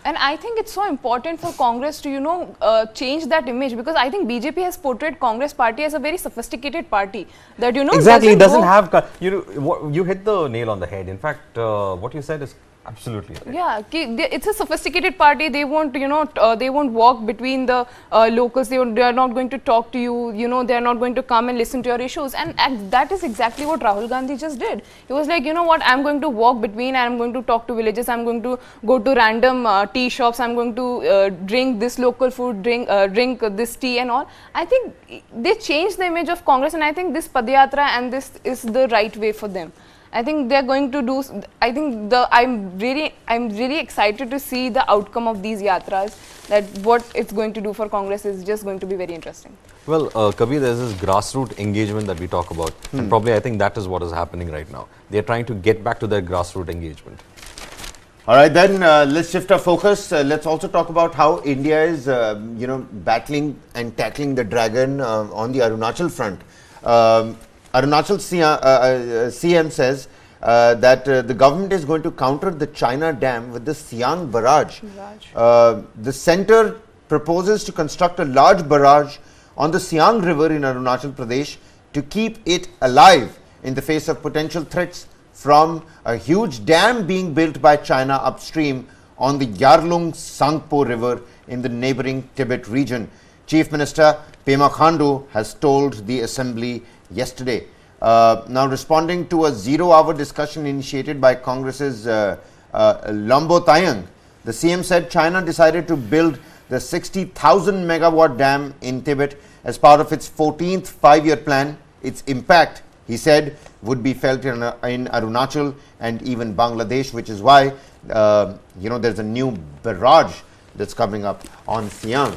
C: And I think it's so important for Congress to, change that image, because I think BJP has portrayed Congress party as a very sophisticated party that,
B: exactly, it doesn't have, you hit the nail on the head. In fact, what you said is absolutely right.
C: Yeah, it's a sophisticated party. They won't, they won't walk between the locals. They are not going to talk to you. They are not going to come and listen to your issues. And that is exactly what Rahul Gandhi just did. He was like, I'm going to walk between, and I'm going to talk to villages. I'm going to go to random tea shops. I'm going to drink this local food, drink this tea and all. I think they changed the image of Congress, and I think this Padyatra and this is the right way for them. I think they're going to do. I'm really excited to see the outcome of these yatras. That what it's going to do for Congress is just going to be very interesting.
B: Well, Kabir, there's this grassroots engagement that we talk about, and probably I think that is what is happening right now. They're trying to get back to their grassroots engagement.
A: All right, then let's shift our focus. Let's also talk about how India is, battling and tackling the dragon on the Arunachal front. Arunachal CM says that the government is going to counter the China dam with the Siang barrage. The centre proposes to construct a large barrage on the Siang River in Arunachal Pradesh to keep it alive in the face of potential threats from a huge dam being built by China upstream on the Yarlung Sangpo River in the neighbouring Tibet region. Chief Minister Pema Khandu has told the Assembly yesterday. Now responding to a 0-hour discussion initiated by Congress's Lambo Tayang, the CM said China decided to build the 60,000 megawatt dam in Tibet as part of its 14th 5-year plan. Its impact, he said, would be felt in Arunachal and even Bangladesh, which is why there's a new barrage that's coming up on Siang.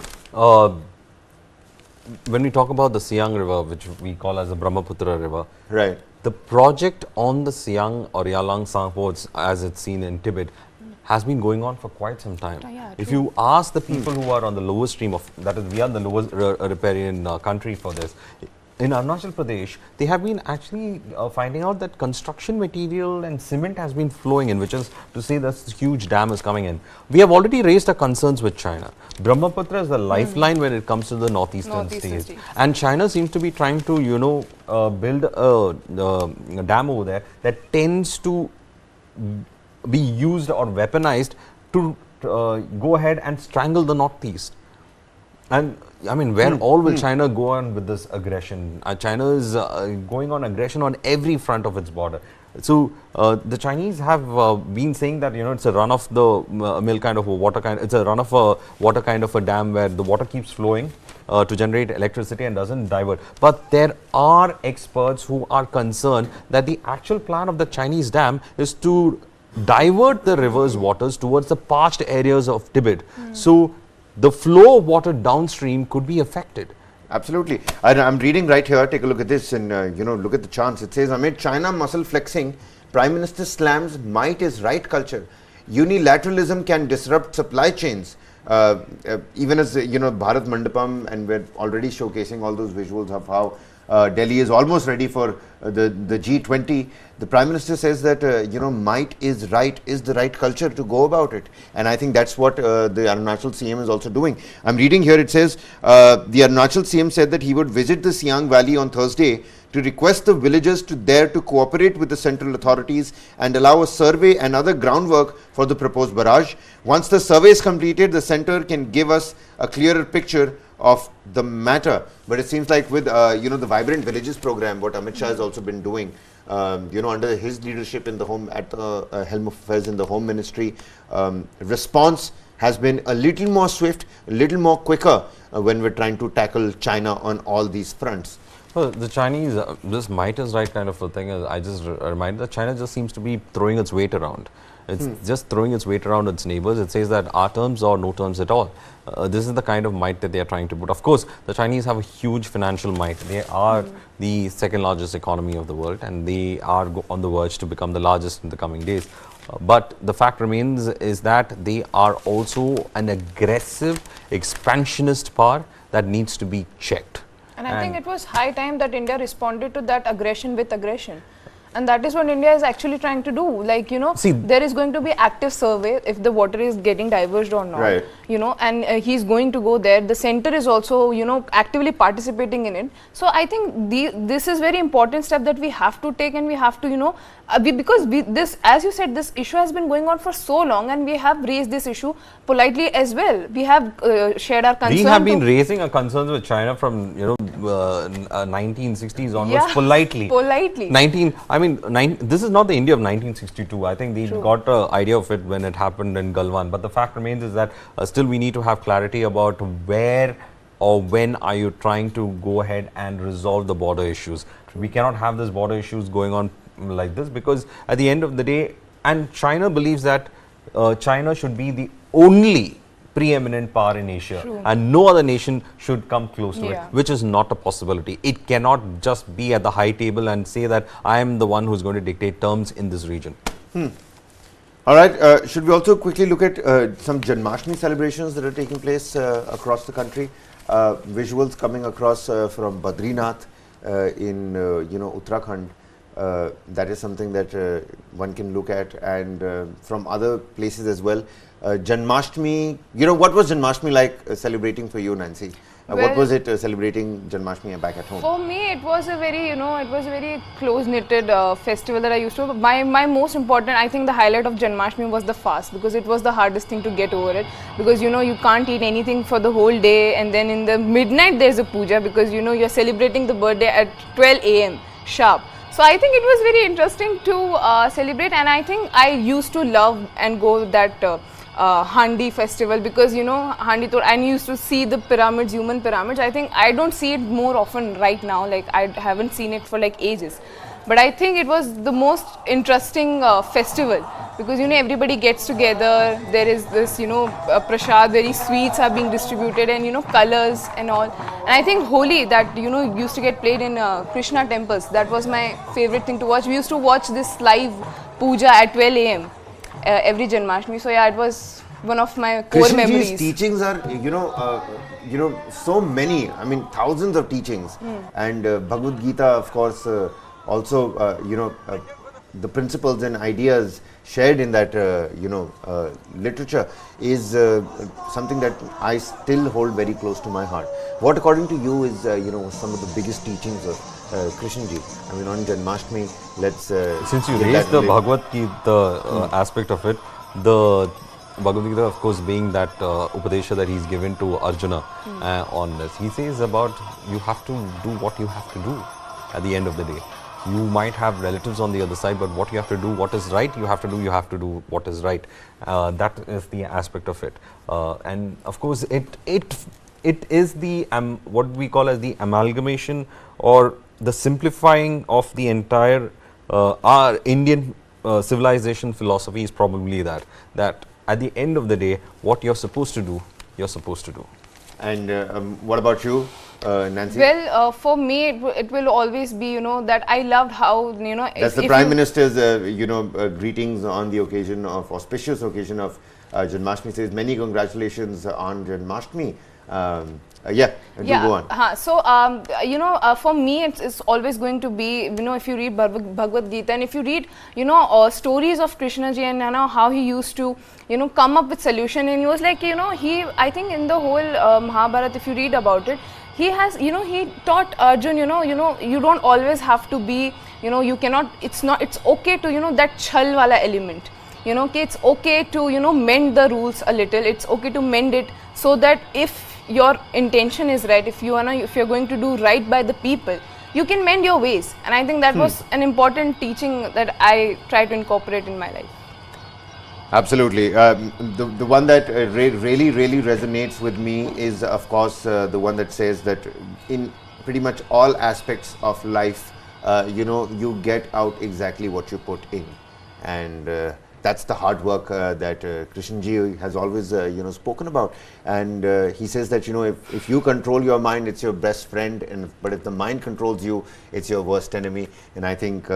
B: When we talk about the Siang River, which we call as the Brahmaputra River,
A: right?
B: The project on the Siang or Yalang Sangpo, as it's seen in Tibet, has been going on for quite some time. If you ask the people who are on the lowest stream of, that is, we are the lowest riparian country for this. In Arunachal Pradesh, they have been actually finding out that construction material and cement has been flowing in, which is to say this huge dam is coming in. We have already raised our concerns with China. Brahmaputra is the lifeline when it comes to the northeastern states. And China seems to be trying to, build a dam over there that tends to be used or weaponized to go ahead and strangle the northeast. And I mean, where all will China go on with this aggression? China is going on aggression on every front of its border. So the Chinese have been saying that it's a run of the mill kind of a water kind. It's a run of a water kind of a dam where the water keeps flowing to generate electricity and doesn't divert. But there are experts who are concerned that the actual plan of the Chinese dam is to divert the river's waters towards the parched areas of Tibet. So the flow of water downstream could be affected.
A: Absolutely. I'm reading right here, take a look at this and, look at the chance. It says, amid China muscle flexing, Prime Minister slams might is right culture. Unilateralism can disrupt supply chains. Even as, Bharat Mandapam, and we're already showcasing all those visuals of how Delhi is almost ready for the G-20. The Prime Minister says that, might is right, is the right culture to go about it. And I think that's what the Arunachal CM is also doing. I'm reading here, it says, the Arunachal CM said that he would visit the Siang Valley on Thursday to request the villagers to cooperate with the central authorities and allow a survey and other groundwork for the proposed barrage. Once the survey is completed, the centre can give us a clearer picture of the matter. But it seems like with the Vibrant Villages program, what Amit Shah has also been doing, under his leadership in the home, at the helm of affairs in the Home Ministry, response has been a little more swift, a little more quicker when we're trying to tackle China on all these fronts.
B: Well, the Chinese, this might is right kind of a thing, I just remind that China just seems to be throwing its weight around. It's just throwing its weight around its neighbors. It says that our terms or no terms at all. This is the kind of might that they are trying to put. Of course, the Chinese have a huge financial might. They are the second largest economy of the world, and they are on the verge to become the largest in the coming days. But the fact remains is that they are also an aggressive, expansionist power that needs to be checked.
C: And I think it was high time that India responded to that aggression with aggression. And that is what India is actually trying to do. Like, see, there is going to be active survey if the water is getting diverged or not.
A: Right.
C: And he's going to go there. The center is also, actively participating in it. So I think this is very important step that we have to take, and we have to, because this, as you said, this issue has been going on for so long, and we have raised this issue politely as well. We have shared our concerns.
B: We have been raising our concerns with China from, 1960s onwards, politely. This is not the India of 1962. I think they got an idea of it when it happened in Galwan. But the fact remains is that still we need to have clarity about where or when are you trying to go ahead and resolve the border issues. We cannot have these border issues going on like this, because at the end of the day, and China believes that China should be the only preeminent power in Asia, and no other nation should come close to it, which is not a possibility. It cannot just be at the high table and say that I am the one who's going to dictate terms in this region.
A: All right, should we also quickly look at some Janmashtami celebrations that are taking place across the country? Visuals coming across from Badrinath in Uttarakhand. That is something that one can look at, and from other places as well. Janmashtami, what was Janmashtami like celebrating for you, Nancy? What was it celebrating Janmashtami back at home?
C: For me, it was a very, it was a very close-knitted festival that I used to. My most important, I think the highlight of Janmashtami was the fast, because it was the hardest thing to get over it. Because, you can't eat anything for the whole day, and then in the midnight there's a puja, because, you're celebrating the birthday at 12 a.m. sharp. So I think it was very interesting to celebrate, and I think I used to love and go that Handi festival, because Handi Tor, and used to see the pyramids, human pyramids. I think I don't see it more often right now, like I haven't seen it for like ages. But I think it was the most interesting festival, because everybody gets together, there is this prasad, very sweets are being distributed, and colors and all. And I think Holi, that used to get played in Krishna temples, that was my favorite thing to watch. We used to watch this live puja at 12 a.m. Every Janmashtami. So yeah, it was one of my core memories.
A: Krishnji's teachings are, so many. I mean, thousands of teachings, and Bhagavad Gita, of course, also, the principles and ideas shared in that, literature is something that I still hold very close to my heart. What, according to you, is some of the biggest teachings of Krishnji? I mean, on Janmashtami, let's
B: since you raised the Bhagavad Gita aspect of it, the Bhagavad Gita, of course, being that Upadesha that he's given to Arjuna on this, he says about you have to do what you have to do at the end of the day. You might have relatives on the other side, but what you have to do, what is right, you have to do what is right. That is the aspect of it. And of course, it is the what we call as the amalgamation or the simplifying of the entire our Indian civilization philosophy is probably that at the end of the day, what you're supposed to do, you're supposed to do.
A: And what about you, Nancy?
C: Well, for me, it will always be, that I loved how,
A: That's the Prime Minister's, greetings on the occasion of, auspicious occasion of Janmashtami. Says, many congratulations on Janmashtami. Go on.
C: So, for me, it's always going to be, if you read Bhagavad Gita, and if you read, stories of Krishnaji and how he used to, come up with solution. And he was like, I think in the whole Mahabharata, if you read about it, he has, he taught Arjun, you don't always have to be, you cannot, it's okay to, that chal wala element. It's okay to, mend the rules a little. It's okay to mend it so that if your intention is right, if you're going to do right by the people, you can mend your ways. And I think that was an important teaching that I try to incorporate in my life.
A: Absolutely. The one that really resonates with me is, of course, the one that says that in pretty much all aspects of life, you get out exactly what you put in. And that's the hard work that Krishnji has always, spoken about. And he says that, if you control your mind, it's your best friend. But if the mind controls you, it's your worst enemy. And I think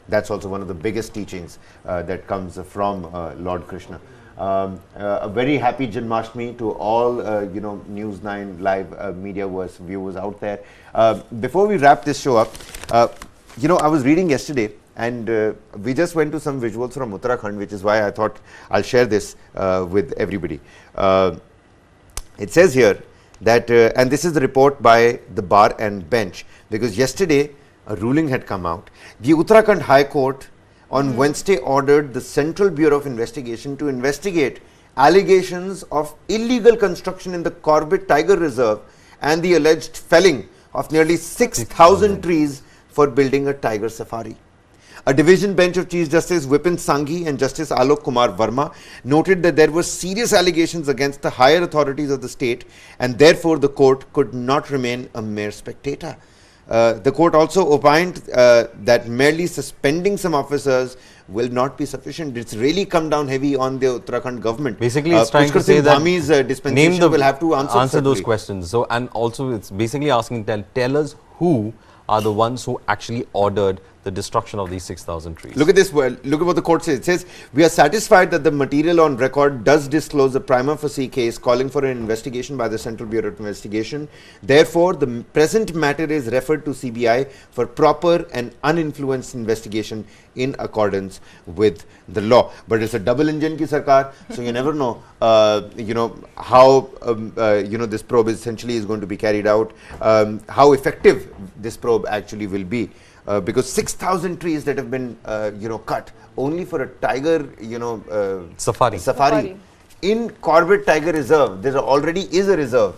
A: that's also one of the biggest teachings that comes from Lord Krishna. A very happy Janmashtami to all, News 9 live media viewers out there. Before we wrap this show up, I was reading yesterday, and we just went to some visuals from Uttarakhand, which is why I thought I'll share this with everybody. It says here that, and this is the report by the Bar and Bench, because yesterday a ruling had come out. The Uttarakhand High Court on Wednesday ordered the Central Bureau of Investigation to investigate allegations of illegal construction in the Corbett Tiger Reserve and the alleged felling of nearly 6,000 trees for building a tiger safari. A division bench of Chief Justice Vipin Sanghi and Justice Alok Kumar Verma noted that there were serious allegations against the higher authorities of the state, and therefore the court could not remain a mere spectator. The court also opined that merely suspending some officers will not be sufficient. It's really come down heavy on the Uttarakhand government.
B: Basically, it's trying to say that
A: dispensation will have to answer
B: those questions. So, and also it's basically asking, tell us who are the ones who actually ordered the destruction of these 6,000 trees.
A: Look at this. Well, look at what the court says. It says, we are satisfied that the material on record does disclose a prima facie case calling for an investigation by the Central Bureau of Investigation. Therefore, the present matter is referred to CBI for proper and uninfluenced investigation in accordance with the law. But it's a double engine ki sarkar, so you never know, how, this probe essentially is going to be carried out, how effective this probe actually will be. Because 6,000 trees that have been, cut only for a tiger, safari. In Corbett Tiger Reserve, there already is a reserve.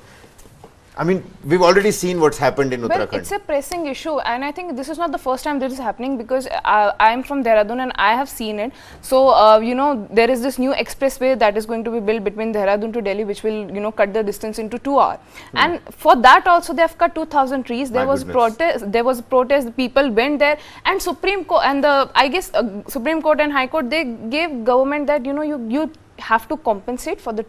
A: I mean, we've already seen what's happened in Uttarakhand.
C: Well, it's a pressing issue, and I think this is not the first time this is happening, because I'm from Dehradun and I have seen it. So, there is this new expressway that is going to be built between Dehradun to Delhi, which will, cut the distance into 2 hours. And for that also, they have cut 2,000 trees. There was protest. There was protest. People went there, and Supreme Court and Supreme Court and High Court, they gave government that you have to compensate for the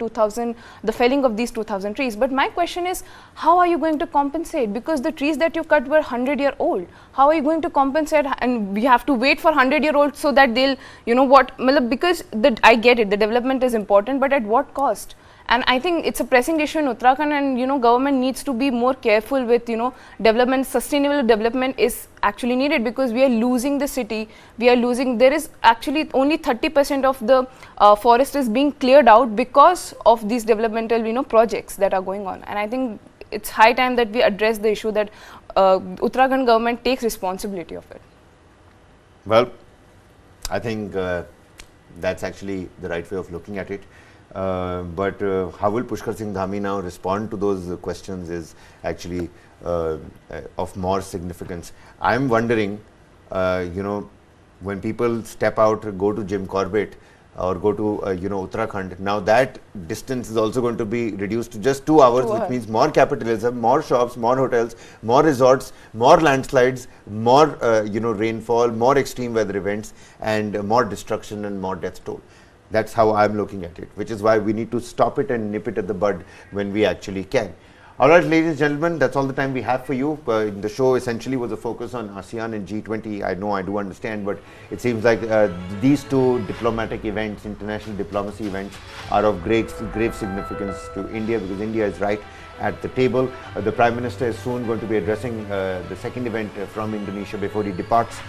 C: felling of these 2,000 trees. But my question is, how are you going to compensate? Because the trees that you cut were 100-year-old. How are you going to compensate? And we have to wait for 100-year-old so that they'll, because I get it, the development is important, but at what cost? And I think it's a pressing issue in Uttarakhand, and government needs to be more careful with development. Sustainable development is actually needed, because we are losing the city. There is actually only 30% of the forest is being cleared out because of these developmental projects that are going on. And I think it's high time that we address the issue, that Uttarakhand government takes responsibility of it.
A: Well, I think that's actually the right way of looking at it. But how will Pushkar Singh Dhami now respond to those questions is actually of more significance. I'm wondering, when people step out, go to Jim Corbett or go to, Uttarakhand, now that distance is also going to be reduced to just 2 hours, which means more capitalism, more shops, more hotels, more resorts, more landslides, more, rainfall, more extreme weather events, and more destruction and more death toll. That's how I'm looking at it, which is why we need to stop it and nip it at the bud when we actually can. All right, ladies and gentlemen, that's all the time we have for you. The show essentially was a focus on ASEAN and G20. I know, I do understand, but it seems like these two diplomatic events, international diplomacy events, are of grave significance to India, because India is right at the table. The Prime Minister is soon going to be addressing the second event from Indonesia before he departs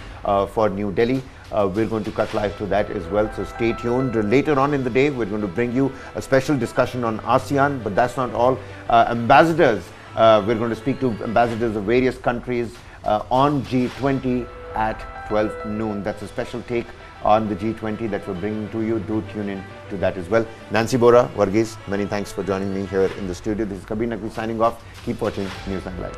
A: for New Delhi. We're going to cut live to that as well, so stay tuned. Later on in the day, we're going to bring you a special discussion on ASEAN, but that's not all. Ambassadors, we're going to speak to ambassadors of various countries on G20 at 12 noon. That's a special take on the G20 that we're bringing to you. Do tune in to that as well. Nancy Bora, Varghese, many thanks for joining me here in the studio. This is Kabir Naqvi signing off. Keep watching Newsline Live.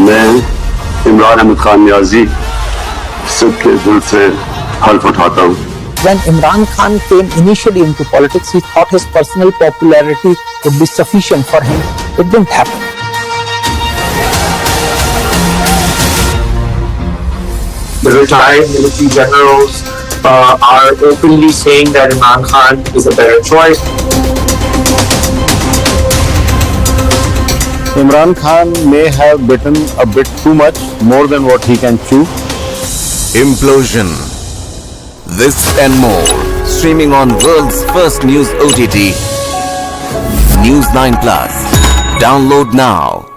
F: मैं इमरान अहमद खान नियाजी सबके दिल से हल्फ उठाता हूँ.
G: When Imran Khan came initially into politics, he thought his personal popularity would be sufficient for him. It didn't happen.
F: The retired military generals are openly saying that Imran Khan is a better choice.
H: Imran Khan may have bitten a bit too much, more than what he can chew.
I: Implosion. This and more. Streaming on world's first news OTT. News 9 Plus. Download now.